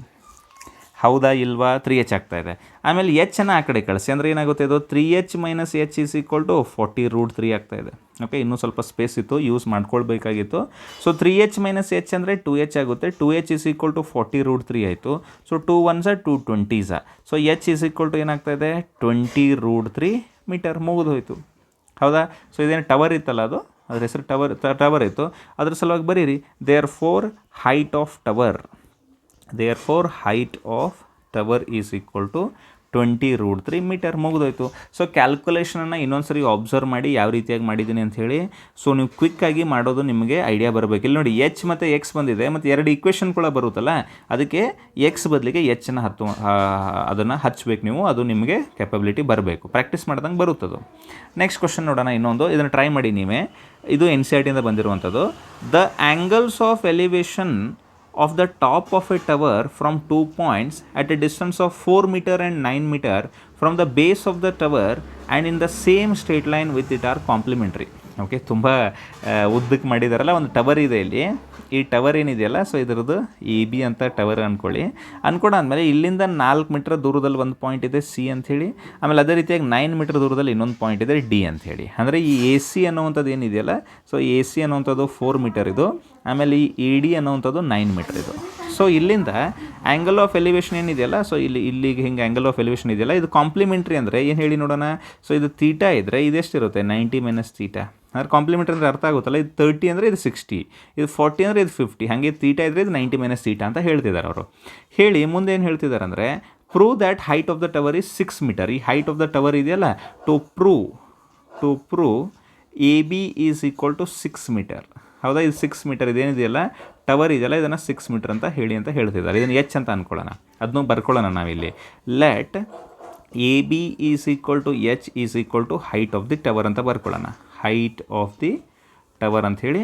ಹೌದಾ ಇಲ್ವಾ. 3h ಆಗ್ತಾ ಇದೆ. ಆಮೇಲೆ ಎಚ್ಚನ್ನು ಆ ಕಡೆ ಕಳಿಸಿ ಅಂದರೆ ಏನಾಗುತ್ತೆ ಇದು 3h minus H is equal to 40√3 ಆಗ್ತಾ ಇದೆ. ಓಕೆ, ಇನ್ನೂ ಸ್ವಲ್ಪ ಸ್ಪೇಸ್ ಇತ್ತು, ಯೂಸ್ ಮಾಡ್ಕೊಳ್ಬೇಕಾಗಿತ್ತು. ಸೊ 3h ಮೈನಸ್ ಎಚ್ ಅಂದರೆ 2h ಆಗುತ್ತೆ. 2h ಈಸ್ ಈಕ್ವಲ್ ಟು 40√3 ಆಯಿತು. So 2 1s 2 20s. So H is equal to ಏನಾಗ್ತಾ ಇದೆ 20√3 ಮೀಟರ್. ಮುಗಿದು ಹೋಯಿತು. ಹೌದಾ. ಸೊ ಇದೇನು ಟವರ್ ಇತ್ತಲ್ಲ, ಅದು ಅದ್ರ ಹೆಸರು ಟವರ್ ಇತ್ತು, ಅದ್ರ ಸಲುವಾಗಿ ಬರೀರಿ therefore height of tower is equal to 20√3 metre. ಮುಗಿದೋಯ್ತು. ಸೊ ಕ್ಯಾಲ್ಕುಲೇಷನನ್ನು ಇನ್ನೊಂದು ಸರಿ ಅಬ್ಸರ್ವ್ ಮಾಡಿ ಯಾವ ರೀತಿಯಾಗಿ ಮಾಡಿದ್ದೀನಿ ಅಂಥೇಳಿ. ಸೊ ನೀವು ಕ್ವಿಕ್ಕಾಗಿ ಮಾಡೋದು ನಿಮಗೆ ಐಡಿಯಾ ಬರಬೇಕು. ಇಲ್ಲಿ ನೋಡಿ ಎಚ್ ಮತ್ತು ಎಕ್ಸ್ ಬಂದಿದೆ, ಮತ್ತು 2 ಈಕ್ವೇಷನ್ ಕೂಡ ಬರುತ್ತಲ್ಲ, ಅದಕ್ಕೆ ಎಕ್ಸ್ ಬದಲಿಗೆ ಎಚ್ಚನ್ನು ಅದನ್ನು ಹಚ್ಚಬೇಕು ನೀವು. ಅದು ನಿಮಗೆ ಕೆಪಬಿಲಿಟಿ ಬರಬೇಕು, ಪ್ರಾಕ್ಟೀಸ್ ಮಾಡ್ದಂಗೆ ಬರುತ್ತದು. ನೆಕ್ಸ್ಟ್ ಕ್ವಶನ್ ನೋಡೋಣ ಇನ್ನೊಂದು, ಇದನ್ನು ಟ್ರೈ ಮಾಡಿ ನೀವೇ. ಇದು NCERT ಇಂದ ಬಂದಿರುವಂಥದ್ದು. The angles of elevation of the top of a tower from 2 points at a distance of 4 meter and 9 meter from the base of the tower and in the same straight line with it are complementary. Okay, ತುಂಬ ಉದ್ದಕ್ಕೆ ಮಾಡಿದಾರಲ್ಲ. ಒಂದು ಟವರ್ ಇದೆ ಇಲ್ಲಿ, ಈ ಟವರ್ ಏನಿದೆಯಲ್ಲ, ಸೊ ಇದರದ್ದು AB ಅಂತ ಟವರ್ ಅಂದ್ಕೊಂಡಾದ್ಮೇಲೆ ಇಲ್ಲಿಂದ 4 ಮೀಟರ್ ದೂರದಲ್ಲಿ ಒಂದು ಪಾಯಿಂಟ್ ಇದೆ C ಅಂಥೇಳಿ, ಆಮೇಲೆ ಅದೇ ರೀತಿಯಾಗಿ 9 ಮೀಟರ್ ದೂರದಲ್ಲಿ ಇನ್ನೊಂದು ಪಾಯಿಂಟ್ ಇದೆ D ಅಂಥೇಳಿ. ಅಂದರೆ ಈ AC ಅನ್ನುವಂಥದ್ದು ಏನಿದೆಯಲ್ಲ, ಸೊ AC ಅನ್ನುವಂಥದ್ದು 4 ಮೀಟರ್ ಇದು, ಆಮೇಲೆ ಈ AD ಅನ್ನುವಂಥದ್ದು 9 ಮೀಟರ್ ಇದು. ಸೊ ಇಲ್ಲಿಂದ ಆ್ಯಂಗಲ್ ಆಫ್ ಎಲಿವೇಷನ್ ಏನಿದೆಯಲ್ಲ, ಸೊ ಇಲ್ಲಿಗೆ ಹಿಂಗೆ ಆ್ಯಂಗಲ್ ಆಫ್ ಎಲಿವೇಷನ್ ಇದೆಯಲ್ಲ, ಇದು ಕಾಂಪ್ಲಿಮೆಂಟ್ರಿ ಅಂದರೆ ಏನು ಹೇಳಿ ನೋಡೋಣ. ಸೊ ಇದು ತೀಟಾ ಇದ್ದರೆ ಇದೆಷ್ಟಿರುತ್ತೆ 90 ಮೈನಸ್ ತೀಟಾ. ಅಂದರೆ ಕಾಂಪ್ಲಿಮೆಂಟ್ರಿ ಅಂದರೆ ಅರ್ಥ ಆಗುತ್ತಲ್ಲ. ಇದು 30 ಅಂದರೆ ಇದು 60, ಇದು 40 ಅಂದರೆ ಇದು 50, ಹಾಗೆ ತೀಟಾ ಇದ್ದರೆ ಇದು 90 ಮೈನಸ್ ತೀಟಾ ಅಂತ ಹೇಳ್ತಿದ್ದಾರೆ ಅವರು. ಹೇಳಿ ಮುಂದೆ ಏನು ಹೇಳ್ತಿದ್ದಾರೆ ಅಂದರೆ prove that height of the tower is 6 metre. ಈ ಹೈಟ್ ಆಫ್ ದ ಟವರ್ ಇದೆಯಲ್ಲ, to prove AB is equal to 6 metre. ಹೌದಾ. ಇದು 6 ಮೀಟರ್ ಇದೇನಿದೆಯಲ್ಲ ಟವರ್ ಇದೆಯಲ್ಲ, ಇದನ್ನು 6 ಮೀಟರ್ ಅಂತ ಹೇಳಿ ಅಂತ ಹೇಳ್ತಿದ್ದಾರೆ. ಇದನ್ನು ಎಚ್ ಅಂತ ಅಂದ್ಕೊಳ್ಳೋಣ, ಅದನ್ನು ಬರ್ಕೊಳ್ಳೋಣ ನಾವಿಲ್ಲಿ. Let AB is equal to H is equal to height of the tower ಅಂತ ಬರ್ಕೊಳ್ಳೋಣ. ಹೈಟ್ ಆಫ್ ದಿ ಟವರ್ ಅಂತ ಹೇಳಿ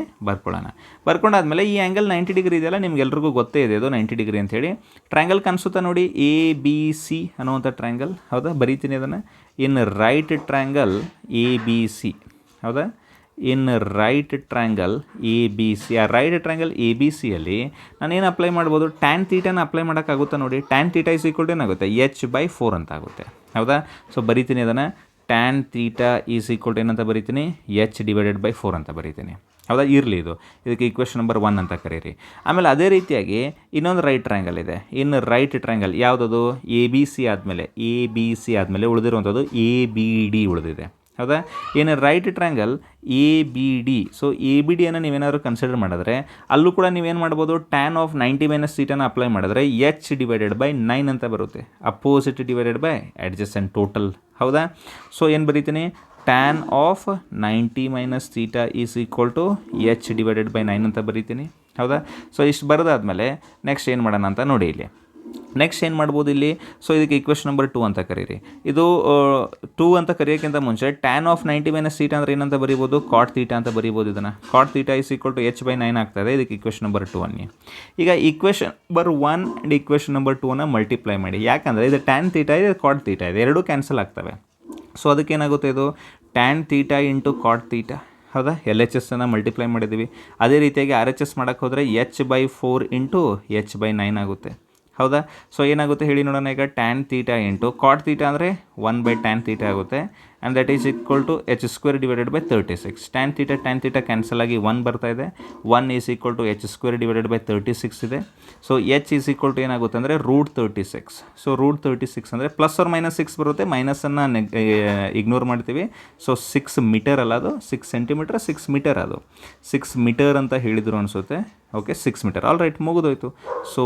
ಬರ್ಕೊಂಡಾದ್ಮೇಲೆ ಈ ಆ್ಯಂಗಲ್ 90 ಡಿಗ್ರಿ ಇದೆಯಲ್ಲ, ನಿಮ್ಗೆಲ್ರಿಗೂ ಗೊತ್ತೇ ಇದೆ ಇದು 90 ಡಿಗ್ರಿ ಅಂಥೇಳಿ. ಟ್ರ್ಯಾಂಗಲ್ ಕಾಣಿಸುತ್ತಾ ನೋಡಿ, ABC ಅನ್ನುವಂಥ ಟ್ರ್ಯಾಂಗಲ್. ಹೌದಾ, ಬರೀತೀನಿ ಅದನ್ನು. In right triangle ABC. ಹೌದಾ, ಇನ್ ರೈಟ್ ಟ್ರ್ಯಾಂಗಲ್ ABC. ಆ ರೈಟ್ ಟ್ರ್ಯಾಂಗಲ್ ABC-ಯಲ್ಲಿ ನಾನೇನು ಅಪ್ಲೈ ಮಾಡ್ಬೋದು, ಟ್ಯಾನ್ ತೀಟಾನ ಅಪ್ಲೈ ಮಾಡೋಕ್ಕಾಗುತ್ತಾ ನೋಡಿ. Tan theta is equal to ಏನಾಗುತ್ತೆ H/4 ಅಂತ ಆಗುತ್ತೆ. ಹೌದಾ. ಸೊ ಬರೀತೀನಿ ಅದನ್ನು, tan theta is equal to ಏನಂತ ಬರೀತೀನಿ H/4 ಅಂತ ಬರೀತೀನಿ. ಹೌದಾ, ಇರಲಿ ಇದಕ್ಕೆ ಈಕ್ವೇಷನ್ ನಂಬರ್ 1 ಅಂತ ಕರೀರಿ. ಆಮೇಲೆ ಅದೇ ರೀತಿಯಾಗಿ ಇನ್ನೊಂದು ರೈಟ್ ಟ್ರ್ಯಾಂಗಲ್ ಇದೆ. ಇನ್ನು ರೈಟ್ ಟ್ರ್ಯಾಂಗಲ್ ಯಾವುದದು ABC ಆದಮೇಲೆ ಉಳಿದಿರುವಂಥದ್ದು ABD ಉಳಿದಿದೆ. ಹೌದಾ. ಏನು ರೈಟ್ ಟ್ರ್ಯಾಂಗಲ್ ABD. ಸೊ ABDಯನ್ನು ನೀವೇನಾದರೂ ಕನ್ಸಿಡರ್ ಮಾಡಿದ್ರೆ ಅಲ್ಲೂ ಕೂಡ ನೀವೇನು ಮಾಡ್ಬೋದು, ಟ್ಯಾನ್ ಆಫ್ 90 ಮೈನಸ್ ತೀಟಾನ ಅಪ್ಲೈ ಮಾಡಿದ್ರೆ H/9 ಅಂತ ಬರುತ್ತೆ. Opposite divided by adjacent total. ಹೌದಾ. ಸೊ ಏನು ಬರೀತೀನಿ, tan of 90 minus theta is equal to H/9 ಅಂತ ಬರೀತೀನಿ. ಹೌದಾ. ಸೊ ಇಷ್ಟು ಬರೆದಾದ್ಮೇಲೆ ನೆಕ್ಸ್ಟ್ ಏನು ಮಾಡೋಣ ಅಂತ ನೋಡಿ ಇಲ್ಲಿ. ನೆಕ್ಸ್ಟ್ ಏನು ಮಾಡ್ಬೋದು ಇಲ್ಲಿ, ಸೊ ಇದಕ್ಕೆ ಈಕ್ವೇಷನ್ ನಂಬರ್ 2 ಅಂತ ಕರೀರಿ. ಇದು 2 ಅಂತ ಕರೆಯೋಕ್ಕಿಂತ ಮುಂಚೆ ಟ್ಯಾನ್ ಆಫ್ 90 ಮೈನಸ್ ತೀಟಾ ಅಂದರೆ ಏನಂತ ಬರೀಬೋದು, ಕಾಟ್ ತೀಟಾ ಅಂತ ಬರೀಬೋದು. ಇದನ್ನು cot theta is equal to H/9 ಆಗ್ತಾಯಿದೆ. ಇದಕ್ಕೆ ಈಕ್ವೇಷನ್ ನಂಬರ್ 2 ಅನ್ನಿ. ಈಗ equation number 1 and equation number 2ನ ಮಲ್ಟಿಪ್ಲೈ ಮಾಡಿ. ಯಾಕಂದರೆ ಇದು ಟ್ಯಾನ್ ತೀಟಾ ಇದೆ, ಕಾಟ್ ತೀಟಾ ಇದೆ, ಎರಡೂ ಕ್ಯಾನ್ಸಲ್ ಆಗ್ತವೆ. ಸೊ ಅದಕ್ಕೇನಾಗುತ್ತೆ, ಇದು tan theta into cot theta. ಹೌದಾ. LHSನ್ನು ಮಲ್ಟಿಪ್ಲೈ ಮಾಡಿದ್ದೀವಿ. ಅದೇ ರೀತಿಯಾಗಿ RHS ಮಾಡೋಕ್ಕೆ ಹೋದರೆ H/4 ಇಂಟು H/9 ಆಗುತ್ತೆ. ಹೌದಾ. ಸೊ ಏನಾಗುತ್ತೆ ಹೇಳಿ ನೋಡೋಣ. ಈಗ tan theta into cot theta ಅಂದರೆ 1/tan ತೀಟಾ ಆಗುತ್ತೆ, and that is equal to H² / 36. Tan theta cancel ಆಗಿ 1 ಬರ್ತಾ ಇದೆ. 1 ಈಸ್ ಈಕ್ವಲ್ ಟು H² / 36 ಇದೆ. So H is equal to ಏನಾಗುತ್ತೆ ಅಂದರೆ √36. ಸೊ √36 ಅಂದರೆ ಪ್ಲಸ್ ಆರ್ ಮೈನಸ್ 6 ಬರುತ್ತೆ, ಮೈನಸನ್ನು ಇಗ್ನೋರ್ ಮಾಡ್ತೀವಿ. ಸೊ 6 ಮೀಟರ್ ಅಲ್ಲ, ಅದು 6 ಸೆಂಟಿಮೀಟರ್, 6 ಮೀಟರ್, ಅದು 6 ಮೀಟರ್ ಅಂತ ಹೇಳಿದರು ಅನಿಸುತ್ತೆ. Okay, 6 metre. ಆಲ್ ರೈಟ್, ಮುಗಿದೋಯ್ತು. So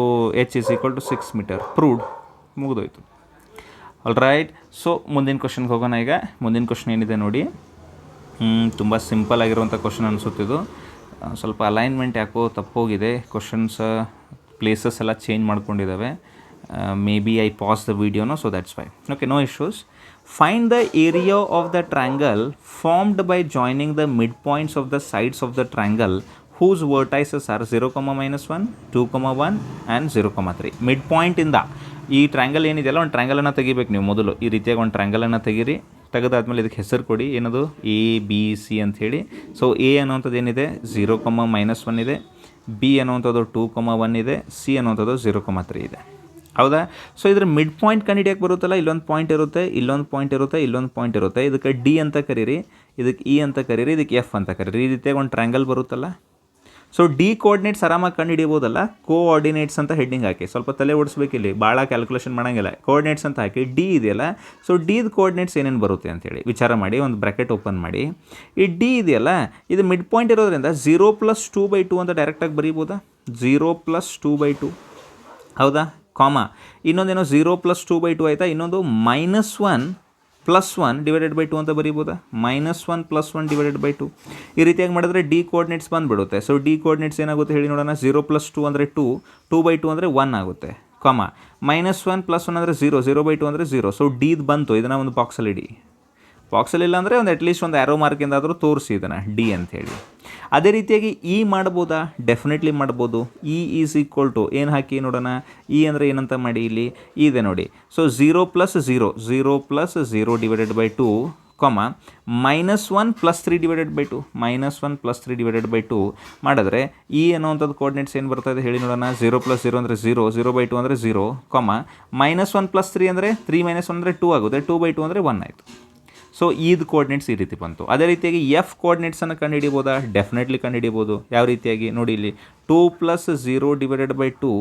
H is equal to 6 metre proved. ಮುಗಿದೋಯ್ತು. All right. ಸೊ ಮುಂದಿನ ಕ್ವಶನ್ಗೆ ಹೋಗೋಣ. ಈಗ ಮುಂದಿನ ಕ್ವಶನ್ ಏನಿದೆ ನೋಡಿ, ತುಂಬ ಸಿಂಪಲ್ ಆಗಿರುವಂಥ ಕ್ವಶನ್ ಅನಿಸುತ್ತಿದ್ದು. ಸ್ವಲ್ಪ ಅಲೈನ್ಮೆಂಟ್ ಯಾಕೋ ತಪ್ಪೋಗಿದೆ, ಕ್ವಶನ್ಸ್ ಪ್ಲೇಸಸ್ ಎಲ್ಲ ಚೇಂಜ್ ಮಾಡ್ಕೊಂಡಿದ್ದಾವೆ. Maybe I pause the ವಿಡಿಯೋನೋ, so that's why. Okay, no issues. Find the area of the triangle formed by joining the mid points of the sides of the triangle whose vertices are 0, -1, 2, 1 and 0, 3. Mid ಪಾಯಿಂಟಿಂದ ಈ ಟ್ರ್ಯಾಂಗಲ್ ಏನಿದೆಯಲ್ಲ, ಒಂದು ಟ್ರ್ಯಾಂಗಲನ್ನು ತೆಗಿಬೇಕು ನೀವು ಮೊದಲು. ಈ ರೀತಿಯಾಗಿ ಒಂದು ಟ್ರ್ಯಾಂಗಲನ್ನು ತೆಗೀರಿ. ತೆಗೆದಾದ್ಮೇಲೆ ಇದಕ್ಕೆ ಹೆಸರು ಕೊಡಿ, ಏನದು ABC ಅಂಥೇಳಿ. ಸೊ A ಅನ್ನೋವಂಥದ್ದು ಏನಿದೆ 0, -1 ಇದೆ, B ಅನ್ನೋವಂಥದ್ದು 2, 1 ಇದೆ, C ಅನ್ನೋವಂಥದ್ದು 0, 3 ಇದೆ. ಹೌದಾ? ಸೊ ಇದ್ರ ಮಿಡ್ ಪಾಯಿಂಟ್ ಕಂಡುಹಿಡಿಯಕ್ಕೆ ಬರುತ್ತಲ್ಲ, ಇಲ್ಲೊಂದು ಪಾಯಿಂಟ್ ಇರುತ್ತೆ, ಇಲ್ಲೊಂದು ಪಾಯಿಂಟ್ ಇರುತ್ತೆ, ಇಲ್ಲೊಂದು ಪಾಯಿಂಟ್ ಇರುತ್ತೆ. ಇದಕ್ಕೆ D ಅಂತ ಕರೀರಿ, ಇದಕ್ಕೆ E ಅಂತ ಕರೀರಿ, ಇದಕ್ಕೆ F ಅಂತ ಕರೀರಿ. ಈ ರೀತಿಯಾಗಿ ಒಂದು ಟ್ರ್ಯಾಂಗಲ್ ಬರುತ್ತಲ್ಲ. ಸೊ ಡಿ ಕೋಆರ್ಡಿನೇಟ್ಸ್ ಆರಾಮಾಗಿ ಕಂಡುಹಿಡಿಬೋದಲ್ಲ. ಕೋಆರ್ಡಿನೇಟ್ಸ್ ಅಂತ ಹೆಡ್ಡಿಂಗ್ ಹಾಕಿ, ಸ್ವಲ್ಪ ತಲೆ ಓಡಿಸ್ಬೇಕಿಲ್ಲಿ, ಭಾಳ ಕ್ಯಾಲ್ಕುಲೇಷನ್ ಮಾಡೋಂಗಿಲ್ಲ. ಕೋಆರ್ಡಿನೇಟ್ಸ್ ಅಂತ ಹಾಕಿ ಡಿ ಇದೆಯಲ್ಲ, ಸೊ ಡಿದು ಕೋಆರ್ಡಿನೇಟ್ಸ್ ಏನೇನು ಬರುತ್ತೆ ಅಂತೇಳಿ ವಿಚಾರ ಮಾಡಿ. ಒಂದು ಬ್ರ್ಯಾಕೆಟ್ ಓಪನ್ ಮಾಡಿ. ಈ ಡಿ ಇದೆಯಲ್ಲ, ಇದು ಮಿಡ್ ಪಾಯಿಂಟ್ ಇರೋದ್ರಿಂದ 0 + 2/2 ಅಂತ ಡೈರೆಕ್ಟಾಗಿ ಬರೀಬೋದಾ? 0 + 2/2, ಹೌದಾ? ಕಾಮ ಇನ್ನೊಂದೇನೋ 0 + 2/2 ಆಯಿತಾ. ಇನ್ನೊಂದು -1 + 1 / 2 ಅಂತ ಬರೀಬೋದಾ? -1 + 1 / 2. ಈ ರೀತಿಯಾಗಿ ಮಾಡಿದ್ರೆ ಡಿ ಕೋಆರ್ಡಿನೇಟ್ಸ್ ಬಂದುಬಿಡುತ್ತೆ. ಸೊ ಡಿ ಕೋಆರ್ಡಿನೇಟ್ಸ್ ಏನಾಗುತ್ತೆ ಹೇಳಿ ನೋಡೋಣ. 0 + 2 ಅಂದರೆ 2, 2/2 ಅಂದರೆ 1 ಆಗುತ್ತೆ. ಕಾಮ -1 + 1 ಅಂದರೆ 0, 0/2 ಅಂದರೆ 0. ಸೊ ಡಿದು ಬಂತು. ಇದನ್ನು ಒಂದು ಬಾಕ್ಸಲ್ಲಿ ಇಡಿ. ಬಾಕ್ಸಲ್ಲಿ ಇಲ್ಲ ಅಂದರೆ ಒಂದು ಅಟ್ಲೀಸ್ಟ್ ಒಂದು ಆ್ಯರೋ ಮಾರ್ಕಿಂದಾದರೂ ತೋರಿಸಿ ಇದನ್ನು ಡಿ ಅಂಥೇಳಿ. ಅದೇ ರೀತಿಯಾಗಿ ಇ ಮಾಡ್ಬೋದಾ? ಡೆಫಿನೆಟ್ಲಿ ಮಾಡ್ಬೋದು. ಇ ಈಸ್ ಈಕ್ವಲ್ ಟು ಏನು ಹಾಕಿ ನೋಡೋಣ. ಇ ಅಂದರೆ ಏನಂತ ಮಾಡಿ, ಇಲ್ಲಿ ಇದೆ ನೋಡಿ. ಸೊ 0 + 0, 0 + 0 / 2, -1 + 3 / 2, -1 + 3 / 2 ಮಾಡಿದ್ರೆ ಇ ಅನ್ನೋವಂಥದ್ದು ಕೋಆರ್ಡಿನೇಟ್ಸ್ ಏನು ಬರ್ತದೆ ಹೇಳಿ ನೋಡೋಣ. 0 + 0 ಅಂದರೆ 0, 0/2 ಅಂದರೆ 0, -1 + 3 ಅಂದರೆ 3 - 1 ಅಂದರೆ 2 ಆಗುತ್ತೆ, 2/2 ಅಂದರೆ 1 ಆಯಿತು. ಸೊ ಈದ್ ಕೋಆರ್ಡಿನೇಟ್ಸ್ ಈ ರೀತಿ ಬಂತು. ಅದೇ ರೀತಿಯಾಗಿ ಎಫ್ ಕೋಆರ್ಡಿನೇಟ್ಸನ್ನು ಕಂಡುಹಿಡಿಬೋದಾ? ಡೆಫಿನೆಟ್ಲಿ ಕಂಡುಹಿಡಿಬೋದು. ಯಾವ ರೀತಿಯಾಗಿ ನೋಡಿ, ಇಲ್ಲಿ 2 + 0 / 2,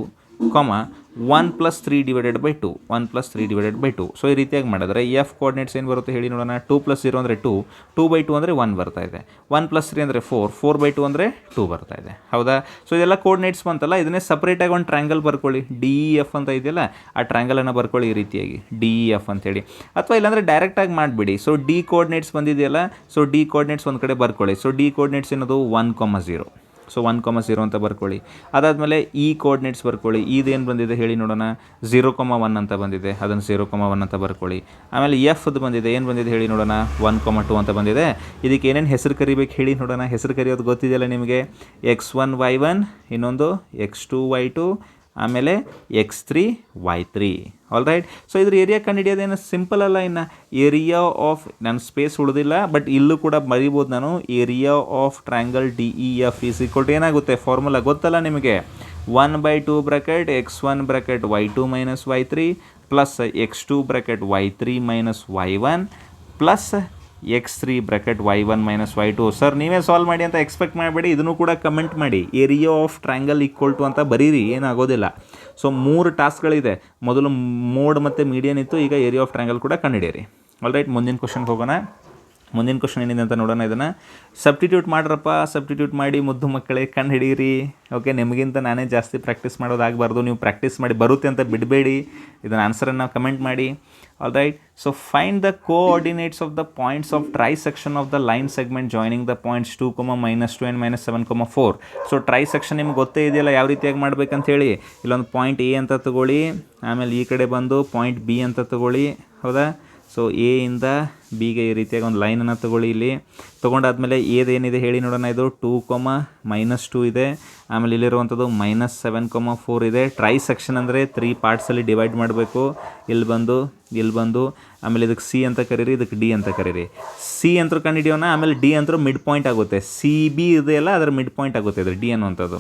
1 + 3 / 2, 1 + 3 / 2. ಸೊ ಈ ರೀತಿಯಾಗಿ ಮಾಡಿದ್ರೆ ಎಫ್ ಕೋಆರ್ಡಿನೇಟ್ಸ್ ಏನು ಬರುತ್ತೆ ಹೇಳಿ ನೋಡೋಣ. 2 + 0 ಅಂದರೆ 2, 2/2 ಅಂದರೆ 1 ಬರ್ತಾ ಇದೆ, 1 + 3 ಅಂದರೆ 4, 4/2 ಅಂದರೆ 2 ಬರ್ತಾ ಇದೆ. ಹೌದಾ? ಸೊ ಇದೆಲ್ಲ ಕೋಆರ್ಡಿನೇಟ್ಸ್ ಬಂತಲ್ಲ, ಇದನ್ನೇ ಸಪ್ರೇಟಾಗಿ ಒಂದು ಟ್ರ್ಯಾಂಗಲ್ ಬರ್ಕೊಳ್ಳಿ. DEF ಅಂತ ಇದೆಯಲ್ಲ, ಆ ಟ್ರ್ಯಾಂಗಲನ್ನು ಬರ್ಕೊಳ್ಳಿ ಈ ರೀತಿಯಾಗಿ, DEF ಅಂತೇಳಿ. ಅಥವಾ ಇಲ್ಲಾಂದರೆ ಡೈರೆಕ್ಟಾಗಿ ಮಾಡಿಬಿಡಿ. ಸೊ ಡಿ ಕೋಆರ್ಡಿನೇಟ್ಸ್ ಬಂದಿದೆಯಲ್ಲ, ಸೊ ಡಿ ಕೋಆರ್ಡಿನೇಟ್ಸ್ ಒಂದು ಕಡೆ ಬರ್ಕೊಳ್ಳಿ. ಸೊ ಡಿ ಕೋಆರ್ಡಿನೇಟ್ಸ್ ಏನದು 1, 0. ಸೊ 1, 0 ಅಂತ ಬರ್ಕೊಳ್ಳಿ. ಅದಾದಮೇಲೆ ಇ ಕೋಆರ್ಡಿನೇಟ್ಸ್ ಬರ್ಕೊಳ್ಳಿ. ಇದೇನು ಬಂದಿದೆ ಹೇಳಿ ನೋಡೋಣ. 0, 1 ಅಂತ ಬಂದಿದೆ, ಅದನ್ನು 0, 1 ಅಂತ ಬರ್ಕೊಳ್ಳಿ. ಆಮೇಲೆ ಎಫ್ದು ಬಂದಿದೆ, ಏನು ಬಂದಿದೆ ಹೇಳಿ ನೋಡೋಣ. 1, 2 ಅಂತ ಬಂದಿದೆ. ಇದಕ್ಕೆ ಏನೇನು ಹೆಸರು ಕರಿಬೇಕು ಹೇಳಿ ನೋಡೋಣ. ಹೆಸರು ಕರೆಯೋದು ಗೊತ್ತಿದೆಯಲ್ಲ ನಿಮಗೆ. x1 y1, ಇನ್ನೊಂದು x2 y2, ಆಮೇಲೆ x3 y3. All right. So ಇದ್ರ ಏರಿಯಾ ಕಂಡುಹಿಡಿಯೋದೇನು ಸಿಂಪಲ್ ಅಲ್ಲ. ಇನ್ನು ಏರಿಯಾ ಆಫ್, ನನ್ನ ಸ್ಪೇಸ್ ಉಳಿದಿಲ್ಲ, ಬಟ್ ಇಲ್ಲೂ ಕೂಡ ಬರೀಬೋದು ನಾನು. Area of triangle DEF is equal to ಏನಾಗುತ್ತೆ, ಫಾರ್ಮುಲಾ ಗೊತ್ತಲ್ಲ ನಿಮಗೆ. 1/2 bracket x1 bracket y2 - y3 plus x2 bracket y3 - y1 plus x3 bracket y1 - y2. Sir ನೀವೇ ಸಾಲ್ವ್ ಮಾಡಿ ಅಂತ ಎಕ್ಸ್ಪೆಕ್ಟ್ ಮಾಡಬೇಡಿ, ಇದನ್ನು ಕೂಡ ಕಮೆಂಟ್ ಮಾಡಿ. Area of triangle equal to ಅಂತ ಬರೀರಿ, ಏನಾಗೋದಿಲ್ಲ. ಸೊ 3 ಟಾಸ್ಕ್ಗಳಿದೆ. ಮೊದಲು ಮೋಡ್ ಮತ್ತು ಮೀಡಿಯನ್ ಇತ್ತು, ಈಗ ಏರಿಯಾ ಆಫ್ ಟ್ರ್ಯಾಂಗಲ್ ಕೂಡ ಕಂಡುಹಿಡಿಯಿರಿ. ಆಲ್ ರೈಟ್, ಮುಂದಿನ ಕ್ವಶನ್ಗೆ ಹೋಗೋಣ. ಮುಂದಿನ ಕ್ವಶನ್ ಏನಿದೆ ಅಂತ ನೋಡೋಣ. ಇದನ್ನು ಸಬ್ಸ್ಟಿಟ್ಯೂಟ್ ಮಾಡ್ರಪ್ಪ, ಸಬ್ಸ್ಟಿಟ್ಯೂಟ್ ಮಾಡಿ ಮುದ್ದು ಮಕ್ಕಳೇ ಕಂಡು ಹಿಡೀರಿ. ಓಕೆ, ನಿಮಗಿಂತ ನಾನೇ ಜಾಸ್ತಿ ಪ್ರಾಕ್ಟೀಸ್ ಮಾಡೋದಾಗಬಾರ್ದು. ನೀವು ಪ್ರಾಕ್ಟೀಸ್ ಮಾಡಿ ಬರುತ್ತೆ ಅಂತ ಬಿಡಬೇಡಿ. ಇದನ್ನು ಆನ್ಸರನ್ನು ಕಮೆಂಟ್ ಮಾಡಿ. All right. So find the coordinates of the points of try section of the line segment joining the points 2, -2 and -7, 4. So try section ನಿಮ್ಗೆ ಗೊತ್ತೇ ಇದೆಯಲ್ಲ ಯಾವ ರೀತಿಯಾಗಿ ಮಾಡ್ಬೇಕಂತ ಹೇಳಿ. ಇಲ್ಲೊಂದು ಪಾಯಿಂಟ್ ಎ ಅಂತ ತಗೊಳ್ಳಿ, ಆಮೇಲೆ ಈ ಕಡೆ ಬಂದು ಪಾಯಿಂಟ್ ಬಿ ಅಂತ ತಗೊಳ್ಳಿ. ಹೌದಾ? ಸೊ ಎ ಇಂದ ಬಿಗೆ ಈ ರೀತಿಯಾಗಿ ಒಂದು ಲೈನನ್ನು ತಗೊಳ್ಳಿ. ಇಲ್ಲಿ ತೊಗೊಂಡಾದ್ಮೇಲೆ ಏನಿದೆ ಹೇಳಿ ನೋಡೋಣ. ಇದು 2, -2 ಇದೆ. ಆಮೇಲೆ ಇಲ್ಲಿರುವಂಥದ್ದು -7, 4 ಇದೆ. ಟ್ರೈ ಸೆಕ್ಷನ್ ಅಂದರೆ 3 ಪಾರ್ಟ್ಸಲ್ಲಿ ಡಿವೈಡ್ ಮಾಡಬೇಕು. ಇಲ್ಲಿ ಬಂದು ಆಮೇಲೆ ಇದಕ್ಕೆ ಸಿ ಅಂತ ಕರೀರಿ, ಇದಕ್ಕೆ ಡಿ ಅಂತ ಕರೀರಿ. ಸಿ ಅಂತೂ ಕಂಡುಹಿಡಿಯೋಣ, ಆಮೇಲೆ ಡಿ ಅಂತೂ ಮಿಡ್ ಪಾಯಿಂಟ್ ಆಗುತ್ತೆ. CB ಇದೆಯಲ್ಲ, ಅದರ ಮಿಡ್ ಪಾಯಿಂಟ್ ಆಗುತ್ತೆ ಇದು ಡಿ ಅನ್ನುವಂಥದ್ದು.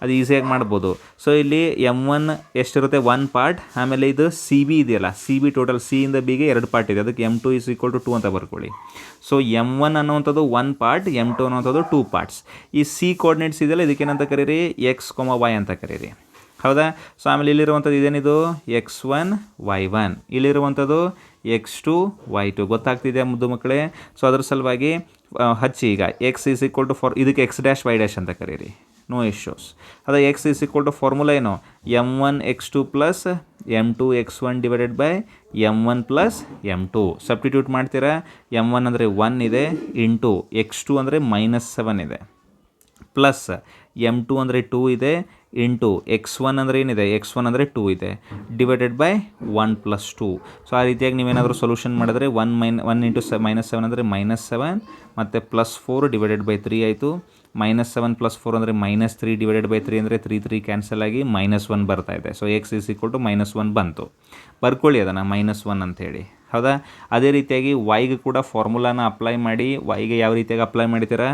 ಅದು ಈಸಿಯಾಗಿ ಮಾಡ್ಬೋದು. ಸೊ ಇಲ್ಲಿ M1 ಎಷ್ಟಿರುತ್ತೆ, 1 ಪಾರ್ಟ್. ಆಮೇಲೆ ಇದು CB ಇದೆಯಲ್ಲ, CB ಟೋಟಲ್ ಸಿ ಇಂದ ಬಿಗೆ 2 ಪಾರ್ಟ್ ಇದೆ, ಅದಕ್ಕೆ M2 = 2 ಅಂತ ಬರ್ಕೊಳ್ಳಿ. ಸೊ M1 ಅನ್ನುವಂಥದ್ದು 1 ಪಾರ್ಟ್, M2 ಅನ್ನುವಂಥದ್ದು 2 ಪಾರ್ಟ್ಸ್. ಈ ಸಿ ಕೋಆರ್ಡಿನೇಟ್ಸ್ ಇದೆಯಲ್ಲ, ಇದಕ್ಕೇನಂತ ಕರೀರಿ, x, y ಅಂತ ಕರೀರಿ. ಹೌದಾ? ಸೊ ಆಮೇಲೆ ಇಲ್ಲಿರುವಂಥದ್ದು ಇದೇನಿದು x1 y1, ಇಲ್ಲಿರುವಂಥದ್ದು x2 y2. ಗೊತ್ತಾಗ್ತಿದೆಯಾ ಮುದ್ದು ಮಕ್ಕಳೇ? ಸೊ ಅದ್ರ ಸಲುವಾಗಿ ಹಚ್ಚಿ ಈಗ x = ಇದಕ್ಕೆ x' y' ಅಂತ ಕರೀರಿ. No issues. ಅದೇ X is equal to formula ಏನು, m1x2 plus m2x1 divided by m1 plus m2. Substitute ಮಾಡ್ತೀರಾ, m1 ಅಂದರೆ 1 ಇದೆ, ಇಂಟು x2 ಅಂದರೆ -7 ಇದೆ, ಪ್ಲಸ್ m2 ಅಂದರೆ 2 ಇದೆ, ಇಂಟು x1 ಅಂದರೆ ಏನಿದೆ, x1 ಅಂದರೆ 2 ಇದೆ, ಡಿವೈಡೆಡ್ ಬೈ 1 ಪ್ಲಸ್ 2. ಸೊ ಆ ರೀತಿಯಾಗಿ ನೀವೇನಾದರೂ ಸೊಲ್ಯೂಷನ್ ಮಾಡಿದ್ರೆ 1 ಇಂಟು -7 ಅಂದರೆ -7 ಮತ್ತು ಪ್ಲಸ್ 4 ಡಿವೈಡೆಡ್ ಬೈ 3 ಆಯಿತು. -7 ಪ್ಲಸ್ 4 ಅಂದರೆ -3 ಡಿವೈಡೆಡ್ ಬೈ 3 ಅಂದರೆ 3 ಕ್ಯಾನ್ಸಲ್ ಆಗಿ -1 ಬರ್ತಾ ಇದೆ. So X is equal to -1 ಬಂತು. ಬರ್ಕೊಳ್ಳಿ ಅದನ್ನು -1 ಅಂಥೇಳಿ, ಹೌದಾ. ಅದೇ ರೀತಿಯಾಗಿ ವೈಗೆ ಕೂಡ ಫಾರ್ಮುಲಾನ ಅಪ್ಲೈ ಮಾಡಿ. ವೈಗೆ ಯಾವ ರೀತಿಯಾಗಿ ಅಪ್ಲೈ ಮಾಡ್ತೀರಾ,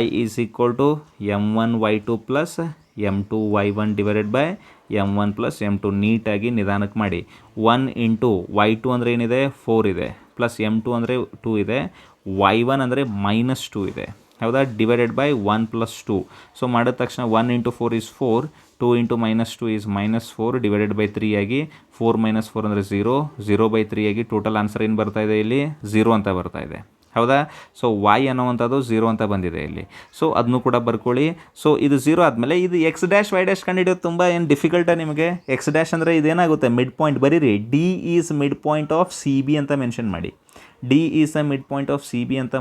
y is equal to m1y2 plus m2y1 divided by m1 plus m2. ನೀಟಾಗಿ ನಿಧಾನಕ್ಕೆ ಮಾಡಿ. 1 ಇಂಟು y2 ಅಂದರೆ ಏನಿದೆ, 4 ಇದೆ, ಪ್ಲಸ್ m2 ಅಂದರೆ 2 ಇದೆ, y1 ಅಂದರೆ -2 ಇದೆ, ಹೌದಾ, ಡಿವೈಡೆಡ್ ಬೈ 1 ಪ್ಲಸ್ 2. ಸೊ ಮಾಡಿದ ತಕ್ಷಣ 1 into 4 is 4, 2 into -2 is -4 divided by 3 ಆಗಿ 4 - 4 ಅಂದರೆ 0, 0 ಬೈ 3 ಆಗಿ ಟೋಟಲ್ ಆನ್ಸರ್ ಏನು ಬರ್ತಾ ಇದೆ ಇಲ್ಲಿ, 0 ಅಂತ ಬರ್ತಾ ಇದೆ, ಹೌದಾ. ಸೊ y ಅನ್ನೋವಂಥದ್ದು 0 ಅಂತ ಬಂದಿದೆ ಇಲ್ಲಿ. ಸೊ ಅದನ್ನು ಕೂಡ ಬರ್ಕೊಳ್ಳಿ. ಸೊ ಇದು 0 ಆದಮೇಲೆ ಇದು ಎಕ್ಸ್ ಡ್ಯಾಶ್ ವೈ ಡ್ಯಾಶ್ ಕಂಡುಹಿಡಿಯೋದು ತುಂಬ ಏನು ಡಿಫಿಕಲ್ಟ ನಿಮಗೆ. ಎಕ್ಸ್ ಡ್ಯಾಶ್ ಅಂದರೆ ಇದೇನಾಗುತ್ತೆ, ಮಿಡ್ ಪಾಯಿಂಟ್ ಬರೀರಿ. D is mid point of C B ಅಂತ ಮೆನ್ಷನ್ ಮಾಡಿ. D is a mid point of C B ಅಂತ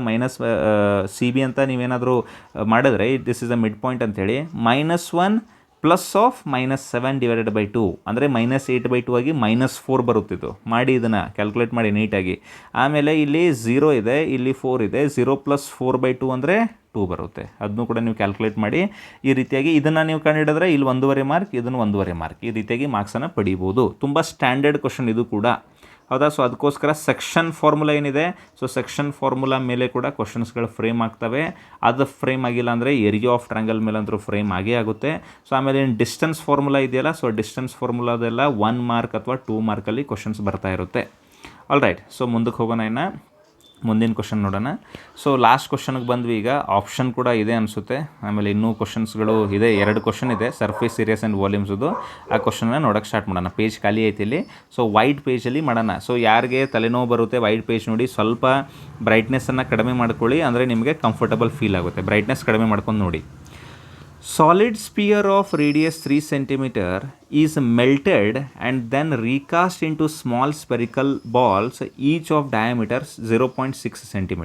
ಸಿ ಬಿ ಅಂತ ನೀವೇನಾದರೂ ಮಾಡಿದ್ರೆ this is a mid point ಅಂಥೇಳಿ. -1 ಪ್ಲಸ್ ಆಫ್ -7 ಡಿವೈಡೆಡ್ ಬೈ 2 ಅಂದರೆ -8/2 ಆಗಿ -4 ಬರುತ್ತಿದ್ದು. ಮಾಡಿ ಇದನ್ನು ಕ್ಯಾಲ್ಕುಲೇಟ್ ಮಾಡಿ ನೀಟಾಗಿ. ಆಮೇಲೆ ಇಲ್ಲಿ 0 ಇದೆ, ಇಲ್ಲಿ 4 ಇದೆ, 0 ಪ್ಲಸ್ 4/2 ಅಂದರೆ 2 ಬರುತ್ತೆ. ಅದನ್ನು ಕೂಡ ನೀವು ಕ್ಯಾಲ್ಕುಲೇಟ್ ಮಾಡಿ. ಈ ರೀತಿಯಾಗಿ ಇದನ್ನು ನೀವು ಕಂಡುಹಿಡಿದ್ರೆ ಇಲ್ಲಿ 1.5 ಮಾರ್ಕ್, ಇದನ್ನು 1.5 ಮಾರ್ಕ್, ಈ ರೀತಿಯಾಗಿ ಮಾರ್ಕ್ಸನ್ನು ಪಡೀಬೋದು. ತುಂಬ ಸ್ಟ್ಯಾಂಡರ್ಡ್ ಕ್ವಶನ್ ಇದು ಕೂಡ, ಹೌದಾ. ಸೊ ಅದಕ್ಕೋಸ್ಕರ ಸೆಕ್ಷನ್ ಫಾರ್ಮುಲಾ ಏನಿದೆ, ಸೊ ಸೆಕ್ಷನ್ ಫಾರ್ಮುಲಾ ಮೇಲೆ ಕೂಡ ಕ್ವಶನ್ಸ್ಗಳು ಫ್ರೇಮ್ ಆಗ್ತವೆ. ಅದು ಫ್ರೇಮ್ ಆಗಿಲ್ಲ ಅಂದರೆ ಏರಿಯಾ ಆಫ್ ಟ್ರ್ಯಾಂಗಲ್ ಮೇಲೆ ಅಂತೂ ಫ್ರೇಮ್ ಆಗೇ ಆಗುತ್ತೆ. ಸೊ ಆಮೇಲೆ ಏನು ಡಿಸ್ಟೆನ್ಸ್ ಫಾರ್ಮುಲಾ ಇದೆಯಲ್ಲ, ಸೊ ಡಿಸ್ಟೆನ್ಸ್ ಫಾರ್ಮುಲಾದೆಲ್ಲ 1 ಮಾರ್ಕ್ ಅಥವಾ 2 ಮಾರ್ಕಲ್ಲಿ ಕ್ವಶನ್ಸ್ ಬರ್ತಾ ಇರುತ್ತೆ. ಆಲ್ ರೈಟ್, ಸೊ ಮುಂದಕ್ಕೆ ಹೋಗೋಣ. ಇನ್ನು ಮುಂದಿನ ಕ್ವಶನ್ ನೋಡೋಣ. ಸೊ ಲಾಸ್ಟ್ ಕ್ವಶನ್ಗೆ ಬಂದ್ವಿ. ಈಗ ಆಪ್ಷನ್ ಕೂಡ ಇದೆ ಅನಿಸುತ್ತೆ. ಆಮೇಲೆ ಇನ್ನೂ ಕ್ವಶನ್ಸ್ಗಳು ಇದೆ, 2 ಕ್ವಶನ್ ಇದೆ, ಸರ್ಫೇಸ್ ಏರಿಯಾಸ್ ಆ್ಯಂಡ್ ವಾಲ್ಯೂಮ್ಸ್ದು. ಆ ಕ್ವಶನ್ನ ನೋಡೋಕ್ಕೆ ಸ್ಟಾರ್ಟ್ ಮಾಡೋಣ. ಪೇಜ್ ಖಾಲಿ ಐತಿ ಇಲ್ಲಿ. ಸೊ ವೈಟ್ ಪೇಜಲ್ಲಿ ಮಾಡೋಣ. ಸೊ ಯಾರಿಗೆ ತಲೆನೋವು ಬರುತ್ತೆ, ವೈಟ್ ಪೇಜ್ ನೋಡಿ, ಸ್ವಲ್ಪ ಬ್ರೈಟ್ನೆಸ್ಸನ್ನು ಕಡಿಮೆ ಮಾಡ್ಕೊಳ್ಳಿ, ಅಂದರೆ ನಿಮಗೆ ಕಂಫರ್ಟಬಲ್ ಫೀಲ್ ಆಗುತ್ತೆ. ಬ್ರೈಟ್ನೆಸ್ ಕಡಿಮೆ ಮಾಡ್ಕೊಂಡು ನೋಡಿ. Solid sphere of radius 3 cm is melted and then recast into small spherical balls each of diameter 0.6 cm.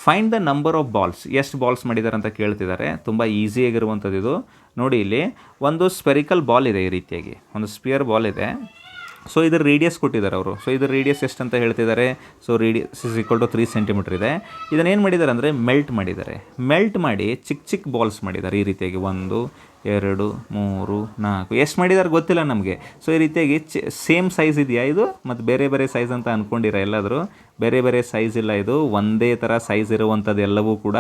Find the number of balls. ಎಷ್ಟು ಬಾಲ್ಸ್ ಮಾಡಿದ್ದಾರೆ ಅಂತ ಕೇಳ್ತಿದ್ದಾರೆ. ತುಂಬ ಈಸಿಯಾಗಿರುವಂಥದ್ದು ಇದು. ನೋಡಿ, ಇಲ್ಲಿ ಒಂದು ಸ್ಪೆರಿಕಲ್ ಬಾಲ್ ಇದೆ, ಈ ರೀತಿಯಾಗಿ ಒಂದು ಸ್ಪಿಯರ್ ಬಾಲ್ ಇದೆ. ಸೊ ಇದರ ರೇಡಿಯಸ್ ಕೊಟ್ಟಿದ್ದಾರೆ ಅವರು. ಸೊ ಇದರ ರೇಡಿಯಸ್ ಎಷ್ಟು ಅಂತ ಹೇಳ್ತಿದ್ದಾರೆ. So radius is equal to 3 centimetre ಇದೆ. ಇದನ್ನೇನು ಮಾಡಿದ್ದಾರೆ ಅಂದರೆ ಮೆಲ್ಟ್ ಮಾಡಿದ್ದಾರೆ. ಮೆಲ್ಟ್ ಮಾಡಿ ಚಿಕ್ಕ ಚಿಕ್ಕ ಬಾಲ್ಸ್ ಮಾಡಿದ್ದಾರೆ, ಈ ರೀತಿಯಾಗಿ 1 2 3 4 ಎಷ್ಟು ಮಾಡಿದ್ದಾರೆ ಗೊತ್ತಿಲ್ಲ ನಮಗೆ. ಸೊ ಈ ರೀತಿಯಾಗಿ ಸೇಮ್ ಸೈಜ್ ಇದೆಯಾ ಇದು, ಮತ್ತು ಬೇರೆ ಬೇರೆ ಸೈಜ್ ಅಂತ ಅಂದ್ಕೊಂಡಿರ ಎಲ್ಲಾದರೂ. ಬೇರೆ ಬೇರೆ ಸೈಜ್ ಇಲ್ಲ, ಇದು ಒಂದೇ ಥರ ಸೈಜ್ ಇರುವಂಥದ್ದು ಎಲ್ಲವೂ ಕೂಡ.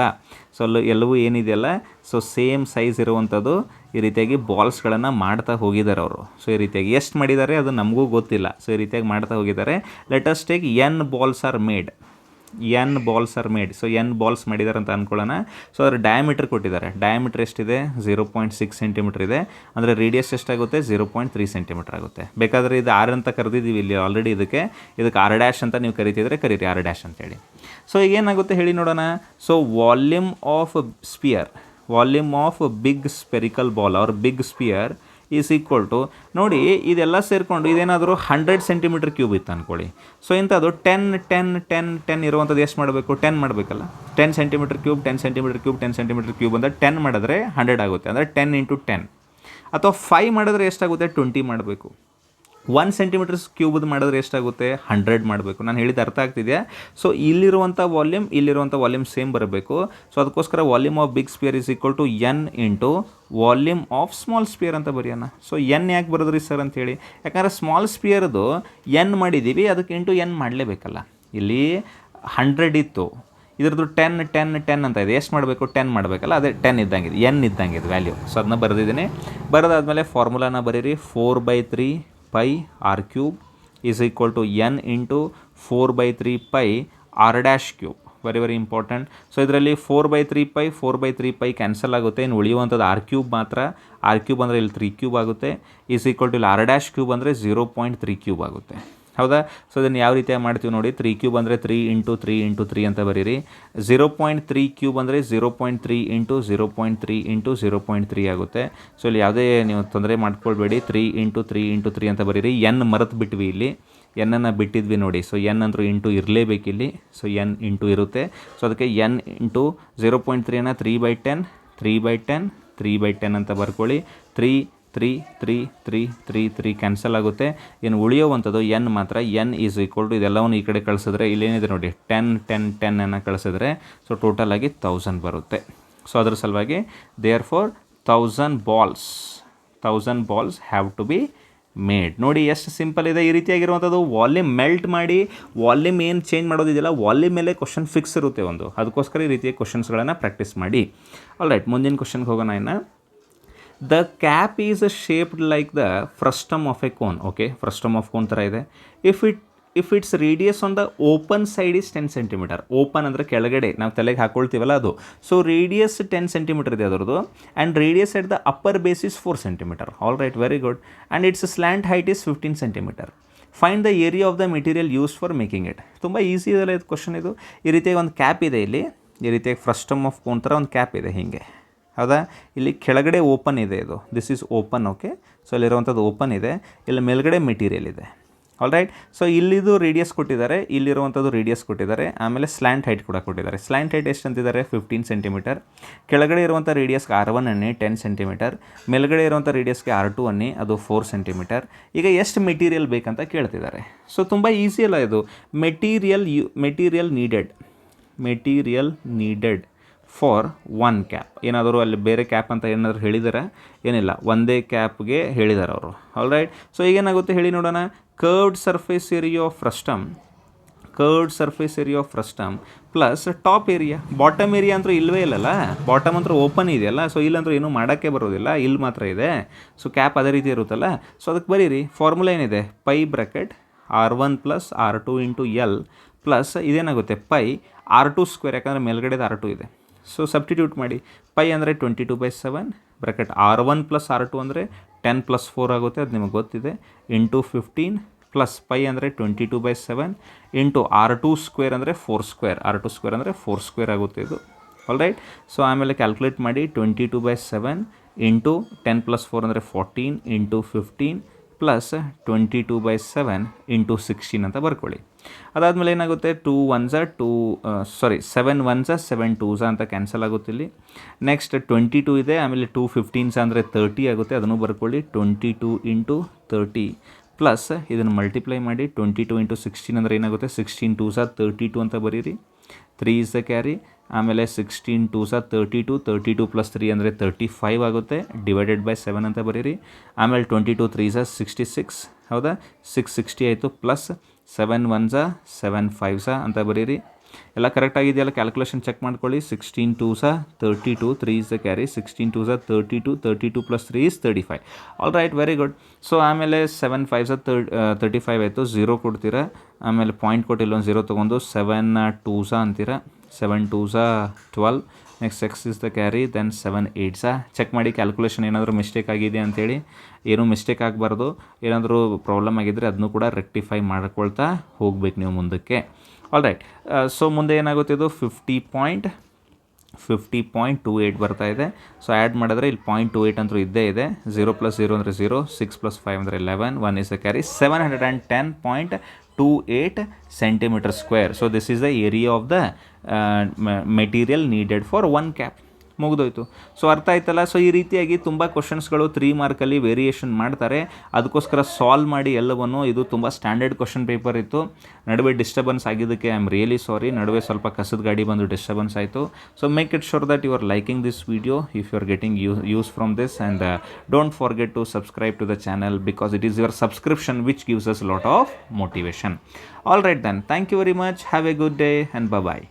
ಸೊ ಎಲ್ಲವೂ ಏನಿದೆಯಲ್ಲ, ಸೊ ಸೇಮ್ ಸೈಜ್ ಇರುವಂಥದ್ದು ಈ ರೀತಿಯಾಗಿ ಬಾಲ್ಸ್ಗಳನ್ನು ಮಾಡ್ತಾ ಹೋಗಿದ್ದಾರೆ ಅವರು. ಸೊ ಈ ರೀತಿಯಾಗಿ ಎಷ್ಟು ಮಾಡಿದ್ದಾರೆ ಅದು ನಮಗೂ ಗೊತ್ತಿಲ್ಲ. ಸೊ ಈ ರೀತಿಯಾಗಿ ಮಾಡ್ತಾ ಹೋಗಿದ್ದಾರೆ. Let us take n balls are made. So n balls ಮಾಡಿದ್ದಾರೆ ಅಂತ ಅಂದ್ಕೊಳ್ಳೋಣ. ಸೊ ಅದರ ಡಯಾಮೀಟರ್ ಕೊಟ್ಟಿದ್ದಾರೆ. ಡಯಾಮೀಟರ್ ಎಷ್ಟಿದೆ, 0.6 ಸೆಂಟಿಮೀಟರ್ ಇದೆ. ಅಂದರೆ ರೇಡಿಯಸ್ ಎಷ್ಟಾಗುತ್ತೆ, 0.3 ಸೆಂಟಿಮೀಟರ್ ಆಗುತ್ತೆ. ಬೇಕಾದರೆ ಇದು ಆರ್ ಅಂತ ಕರೆದಿದ್ದೀವಿ ಇಲ್ಲಿ ಆಲ್ರೆಡಿ. ಇದಕ್ಕೆ ಆರ್ ಡ್ಯಾಶ್ ಅಂತ ನೀವು ಕರಿತಿದ್ರೆ ಕರೀರಿ, ಆರ್ ಡ್ಯಾಶ್ ಅಂತೇಳಿ. ಸೊ ಈಗ ಏನಾಗುತ್ತೆ ಹೇಳಿ ನೋಡೋಣ. So volume of big spherical ball or big sphere is equal to, ನೋಡಿ ಇದೆಲ್ಲ ಸೇರಿಕೊಂಡು ಇದೇನಾದರೂ 100 ಸೆಂಟಿಮೀಟರ್ ಕ್ಯೂಬ್ ಇತ್ತು ಅಂದ್ಕೊಳ್ಳಿ. ಸೊ ಇಂಥದ್ದು 10 ಇರುವಂಥದ್ದು ಎಷ್ಟು ಮಾಡಬೇಕು, 10 ಮಾಡಬೇಕಲ್ಲ. 10 centimetre cube 10 centimetre cube 10 centimetre cube ಅಂತ 10 ಮಾಡಿದ್ರೆ 100 ಆಗುತ್ತೆ. ಅಂದರೆ 10 × 10. ಅಥವಾ 5 ಮಾಡಿದ್ರೆ ಎಷ್ಟಾಗುತ್ತೆ, 20 ಮಾಡಬೇಕು. 1 ಸೆಂಟಿಮೀಟರ್ ಕ್ಯೂಬ್ದು ಮಾಡಿದ್ರೆ ಎಷ್ಟಾಗುತ್ತೆ, 100 ಮಾಡಬೇಕು. ನಾನು ಹೇಳಿದ್ದು ಅರ್ಥ ಆಗ್ತಿದೆಯಾ. ಸೊ ಇಲ್ಲಿರುವಂಥ ವಾಲ್ಯೂಮ್ ಸೇಮ್ ಬರಬೇಕು. ಸೊ ಅದಕ್ಕೋಸ್ಕರ volume of big sphere is equal to n into volume of small sphere ಅಂತ ಬರೆಯೋಣ. ಸೊ n ಯಾಕೆ ಬರೋದ್ರಿ ಸರ್ ಅಂಥೇಳಿ, ಯಾಕಂದರೆ ಸ್ಮಾಲ್ ಸ್ಪಿಯರ್ದು n ಮಾಡಿದ್ದೀವಿ, ಅದಕ್ಕೆ ಇಂಟು n ಮಾಡಲೇಬೇಕಲ್ಲ. ಇಲ್ಲಿ 100 ಇತ್ತು, ಇದ್ರದ್ದು 10 ಅಂತ ಇದೆ. ಎಷ್ಟು ಮಾಡಬೇಕು, 10 ಮಾಡಬೇಕಲ್ಲ. ಅದೇ 10 ಇದ್ದಂಗಿದೆ, n ಇದ್ದಂಗಿದೆ ವ್ಯಾಲ್ಯೂ. ಸೊ ಅದನ್ನ ಬರೆದಿದ್ದೀನಿ. ಬರೆದಾದ್ಮೇಲೆ ಫಾರ್ಮುಲಾನ ಬರೀರಿ. 4/3 pi r cube is equal to n into 4/3 pi r dash cube. Very important. So ಇದರಲ್ಲಿ 4/3 pi ಕ್ಯಾನ್ಸಲ್ ಆಗುತ್ತೆ. ಇನ್ನು ಉಳಿಯುವಂಥದ್ದು r ಕ್ಯೂಬ್ ಮಾತ್ರ. r ಕ್ಯೂಬ್ ಅಂದರೆ ಇಲ್ಲಿ 3 ಕ್ಯೂಬ್ ಆಗುತ್ತೆ. ಈಸ್ ಈಕ್ವಲ್ ಟು ಇಲ್ಲಿ r ಡ್ಯಾಶ್ ಕ್ಯೂಬ್ ಅಂದರೆ 0.3 ಕ್ಯೂಬ್ ಆಗುತ್ತೆ. ಹೌದಾ. ಸೊ ಇದನ್ನು ಯಾವ ರೀತಿಯಾಗಿ ಮಾಡ್ತೀವಿ ನೋಡಿ, 3 ಕ್ಯೂಬ್ ಅಂದರೆ 3 ಇಂಟು 3 ಇಂಟು 3 ಅಂತ ಬರೀರಿ. 0.3 ಕ್ಯೂಬ್ ಅಂದರೆ 0.3 ಇಂಟು 0.3 ಇಂಟು 0.3 ಆಗುತ್ತೆ. ಸೊ ಇಲ್ಲಿ ಯಾವುದೇ ನೀವು ತೊಂದರೆ ಮಾಡ್ಕೊಳ್ಬೇಡಿ, 3 ಇಂಟು 3 ಇಂಟು 3 ಅಂತ ಬರೀರಿ. ಎನ್ ಮರೆತು ಬಿಟ್ವಿ ಇಲ್ಲಿ, ಎನ್ನನ್ನು ಬಿಟ್ಟಿದ್ವಿ ನೋಡಿ. ಸೊ ಎನ್ ಅಂತೂ ಇಂಟು ಇರಲೇಬೇಕಿಲ್ಲಿ. ಸೊ ಎನ್ ಇಂಟು ಇರುತ್ತೆ. ಸೊ ಅದಕ್ಕೆ ಎನ್ ಇಂಟು 0.3ನ 3/10 3/10 3/10 ಅಂತ ಬರ್ಕೊಳ್ಳಿ. 3 3 3 3 3 3 ಕ್ಯಾನ್ಸಲ್ ಆಗುತ್ತೆ. ಏನು ಉಳಿಯೋವಂಥದ್ದು ಎನ್ ಮಾತ್ರ. ಎನ್ ಈಸ್ ಈಕ್ವಲ್ ಟು ಇದೆಲ್ಲವನ್ನು ಈ ಕಡೆ ಕಳಿಸಿದ್ರೆ ಇಲ್ಲೇನಿದೆ ನೋಡಿ 10 10 10 ಅನ್ನು ಕಳಿಸಿದ್ರೆ ಸೊ ಟೋಟಲ್ ಆಗಿ 1000 ಬರುತ್ತೆ. ಸೊ ಅದ್ರ ಸಲುವಾಗಿ therefore 1000 balls have to be made. ನೋಡಿ ಎಷ್ಟು ಸಿಂಪಲ್ ಇದೆ. ಈ ರೀತಿಯಾಗಿರುವಂಥದ್ದು ವಾಲ್ಯೂಮ್ ಮೆಲ್ಟ್ ಮಾಡಿ ವಾಲ್ಯೂಮ್ ಏನು ಚೇಂಜ್ ಮಾಡೋದಿದೆಯಲ್ಲ, ವಾಲ್ಯೂಮ್ ಮೇಲೆ ಕ್ವಶನ್ ಫಿಕ್ಸ್ ಇರುತ್ತೆ ಒಂದು. ಅದಕ್ಕೋಸ್ಕರ ಈ ರೀತಿಯ ಕ್ವಶನ್ಸ್ಗಳನ್ನು ಪ್ರಾಕ್ಟೀಸ್ ಮಾಡಿ. ಆಲ್ ರೈಟ್, ಮುಂದಿನ ಕ್ವಶನ್ಗೆ ಹೋಗೋಣ. ಇನ್ನು the cap is shaped like the frustum of a cone. Okay, frustum of cone ಥರ ಇದೆ. If its radius on the open side is 10 centimetre. Open ಅಂದರೆ ಕೆಳಗಡೆ ನಾವು ತಲೆಗೆ ಹಾಕ್ಕೊಳ್ತೀವಲ್ಲ ಅದು. ಸೊ ರೇಡಿಯಸ್ 10 ಸೆಂಟಿಮೀಟರ್ ಇದೆ ಅದರದ್ದು. And radius at the upper base is 4 centimetre. All right, very good. And it's slant height is 15 centimetre. Find the area of the material use for making it. ತುಂಬ ಈಸಿ ಇದೆಲ್ಲ ಇದು ಕ್ವಶನ್. ಇದು ಈ ರೀತಿಯಾಗಿ ಒಂದು ಕ್ಯಾಪ್ ಇದೆ ಇಲ್ಲಿ, ಈ ರೀತಿಯಾಗಿ ಫ್ರಸ್ಟಮ್ ಆಫ್ ಕೋನ್ ಥರ ಒಂದು ಕ್ಯಾಪ್ ಇದೆ ಹೀಗೆ. ಹೌದಾ, ಇಲ್ಲಿ ಕೆಳಗಡೆ ಓಪನ್ ಇದೆ, ಇದು this is open. Okay, so ಇಲ್ಲಿರುವಂಥದ್ದು ಓಪನ್ ಇದೆ, ಇಲ್ಲಿ ಮೇಲ್ಗಡೆ ಮೆಟೀರಿಯಲ್ ಇದೆ. ಆಲ್ ರೈಟ್, ಸೊ ಇಲ್ಲಿದು ರೇಡಿಯಸ್ ಕೊಟ್ಟಿದ್ದಾರೆ, ಇಲ್ಲಿರುವಂಥದ್ದು ರೇಡಿಯಸ್ ಕೊಟ್ಟಿದ್ದಾರೆ, ಆಮೇಲೆ ಸ್ಲ್ಯಾಂಟ್ ಹೈಟ್ ಕೂಡ ಕೊಟ್ಟಿದ್ದಾರೆ. ಸ್ಲ್ಯಾಂಟ್ ಹೈಟ್ ಎಷ್ಟು ಅಂತಿದ್ದಾರೆ? 15 ಸೆಂಟಿಮೀಟರ್. ಕೆಳಗಡೆ ಇರುವಂಥ ರೇಡಿಯಸ್ಗೆ R1 ಅನ್ನಿ 10 ಸೆಂಟಿಮೀಟರ್, ಮೇಲ್ಗಡೆ ಇರುವಂಥ ರೇಡಿಯಸ್ಗೆ R2 ಅನ್ನಿ ಅದು 4 ಸೆಂಟಿಮೀಟರ್. ಈಗ ಎಷ್ಟು ಮೆಟೀರಿಯಲ್ ಬೇಕಂತ ಕೇಳ್ತಿದ್ದಾರೆ. ಸೊ ತುಂಬ ಈಸಿ ಅಲ್ಲ ಇದು. Material needed for 1 cap. ಏನಾದರೂ ಅಲ್ಲಿ ಬೇರೆ ಕ್ಯಾಪ್ ಅಂತ ಏನಾದರೂ ಹೇಳಿದಾರೆ? ಏನಿಲ್ಲ, ಒಂದೇ ಕ್ಯಾಪ್ಗೆ ಹೇಳಿದ್ದಾರೆ ಅವರು. ಆಲ್ ರೈಟ್, ಸೊ ಈಗೇನಾಗುತ್ತೆ ಹೇಳಿ ನೋಡೋಣ. Curved surface area of frustum plus top area. Bottom area ಅಂತೂ ಇಲ್ಲವೇ ಇಲ್ಲಲ್ಲ, ಬಾಟಮ್ ಅಂತೂ ಓಪನ್ ಇದೆಯಲ್ಲ. ಸೊ ಇಲ್ಲಂತೂ ಏನೂ ಮಾಡೋಕ್ಕೆ ಬರೋದಿಲ್ಲ, ಇಲ್ಲಿ ಮಾತ್ರ ಇದೆ. ಸೊ ಕ್ಯಾಪ್ ಅದೇ ರೀತಿ ಇರುತ್ತಲ್ಲ. ಸೊ ಅದಕ್ಕೆ ಬರೀರಿ, ಫಾರ್ಮುಲಾ ಏನಿದೆ, pi bracket R1 plus R2 into L plus ಇದೇನಾಗುತ್ತೆ ಪೈ R2 ಸ್ಕ್ವೇರ್, ಯಾಕಂದರೆ ಮೇಲ್ಗಡೆದು R2 ಇದೆ. ಸೊ ಸಬ್ಸ್ಟಿಟ್ಯೂಟ್ ಮಾಡಿ. ಪೈ ಅಂದರೆ 22/7 ಬ್ರ್ಯಾಕೆಟ್ R1 ಪ್ಲಸ್ R2 ಅಂದರೆ 10 + 4 ಆಗುತ್ತೆ, ಅದು ನಿಮಗೆ ಗೊತ್ತಿದೆ, ಇಂಟು 15 ಪ್ಲಸ್ ಪೈ ಅಂದರೆ 22/7 ಇಂಟು R2 ಸ್ಕ್ವೇರ್ ಅಂದರೆ 4 ಸ್ಕ್ವೇರ್. R2 ಸ್ಕ್ವೇರ್ ಅಂದರೆ 4 ಸ್ಕ್ವೇರ್ ಆಗುತ್ತೆ ಇದು. ಆಲ್ ರೈಟ್, ಸೊ ಆಮೇಲೆ ಕ್ಯಾಲ್ಕುಲೇಟ್ ಮಾಡಿ. 22/7 ಇಂಟು 10 + 4 ಅಂದರೆ 14 ಇಂಟು 15 ಪ್ಲಸ್ 22/7 ಇಂಟು 16 ಅಂತ ಬರ್ಕೊಳ್ಳಿ. ಅದಾದಮೇಲೆ ಏನಾಗುತ್ತೆ, 7 1s 7 2s ಅಂತ ಕ್ಯಾನ್ಸಲ್ ಆಗುತ್ತೆ ಇಲ್ಲಿ. ನೆಕ್ಸ್ಟ್ 22 ಇದೆ, ಆಮೇಲೆ 2 15s ಅಂದರೆ 30 ಆಗುತ್ತೆ, ಅದನ್ನು ಬರ್ಕೊಳ್ಳಿ. 22 ಇಂಟು 30 ಪ್ಲಸ್ ಇದನ್ನು ಮಲ್ಟಿಪ್ಲೈ ಮಾಡಿ. 22 ಇಂಟು 16 ಅಂದರೆ ಏನಾಗುತ್ತೆ, 16 2s 32 ಅಂತ ಬರೀರಿ. 3 is the carry. ಆಮೇಲೆ 16 2s 32, 32 ಪ್ಲಸ್ 3 ಅಂದರೆ 35 ಆಗುತ್ತೆ, ಡಿವೈಡೆಡ್ ಬೈ 7 ಅಂತ ಬರೀರಿ. ಆಮೇಲೆ 22 3s 66, ಹೌದಾ, 660 ಆಯಿತು. ಪ್ಲಸ್ 7 1s 7 5s ಅಂತ ಬರೀರಿ. ಎಲ್ಲ ಕರೆಕ್ಟ್ ಆಗಿದೆಯಲ್ಲ, ಕ್ಯಾಲ್ಕುಲೇಷನ್ ಚೆಕ್ ಮಾಡ್ಕೊಳ್ಳಿ. 16 2s 32, 3 is the carry. 16 2s 32, 32 plus 3 is 35. All right, very good. So ಆಮೇಲೆ 7 5s 35 ಆಯಿತು, 0 ಕೊಡ್ತೀರಾ. ಆಮೇಲೆ ಪಾಯಿಂಟ್ ಕೊಟ್ಟು ಇಲ್ಲೊಂದು 0 ತೊಗೊಂಡು 7 2s ಅಂತೀರಾ. 7 2s 12. Next 6 is the carry. Then 7 8s. Check ಮಾಡಿ ಕ್ಯಾಲ್ಕುಲೇಷನ್ ಏನಾದರೂ ಮಿಸ್ಟೇಕ್ ಆಗಿದೆ ಅಂಥೇಳಿ. ಏನೂ ಮಿಸ್ಟೇಕ್ ಆಗಬಾರ್ದು. ಏನಾದರೂ ಪ್ರಾಬ್ಲಮ್ ಆಗಿದ್ದರೆ ಅದನ್ನು ಕೂಡ ರೆಕ್ಟಿಫೈ ಮಾಡ್ಕೊಳ್ತಾ ಹೋಗ್ಬೇಕು ನೀವು ಮುಂದಕ್ಕೆ. ಆಲ್ ರೈಟ್, ಸೊ ಮುಂದೆ ಏನಾಗುತ್ತೆ, ಇದು 50.28 ಬರ್ತಾ ಇದೆ. ಸೊ ಆ್ಯಡ್ ಮಾಡಿದ್ರೆ ಇಲ್ಲಿ 0.28 ಅಂತೂ ಇದ್ದೇ ಇದೆ. 0 + 0 ಅಂದರೆ 0, 6 + 5 ಅಂದರೆ 11, 1 is the carry. 710.28 centimeter square. So this is the area of the material needed for 1 cap. ಮುಗಿದೋಯ್ತು. ಸೊ ಅರ್ಥ ಆಯ್ತಲ್ಲ. ಸೊ ಈ ರೀತಿಯಾಗಿ ತುಂಬ ಕ್ವಶನ್ಸ್ಗಳು 3 ಮಾರ್ಕಲ್ಲಿ ವೇರಿಯೇಷನ್ ಮಾಡ್ತಾರೆ. ಅದಕ್ಕೋಸ್ಕರ ಸಾಲ್ವ್ ಮಾಡಿ ಎಲ್ಲವನ್ನು. ಇದು ತುಂಬ ಸ್ಟ್ಯಾಂಡರ್ಡ್ ಕ್ವಶನ್ ಪೇಪರ್ ಇತ್ತು. ನಡುವೆ ಡಿಸ್ಟರ್ಬೆನ್ಸ್ ಆಗಿದ್ದಕ್ಕೆ ಐ ಆಮ್ ರಿಯಲಿ ಸಾರಿ. ನಡುವೆ ಸ್ವಲ್ಪ ಕಸದ ಗಾಡಿ ಬಂದು ಡಿಸ್ಟರ್ಬೆನ್ಸ್ ಆಯಿತು. So make it sure that you are liking this video if you are getting use from this, and don't forget to subscribe to the channel because it is your subscription which gives us lot of motivation. All right then, thank you very much. Have a good day and bye bye.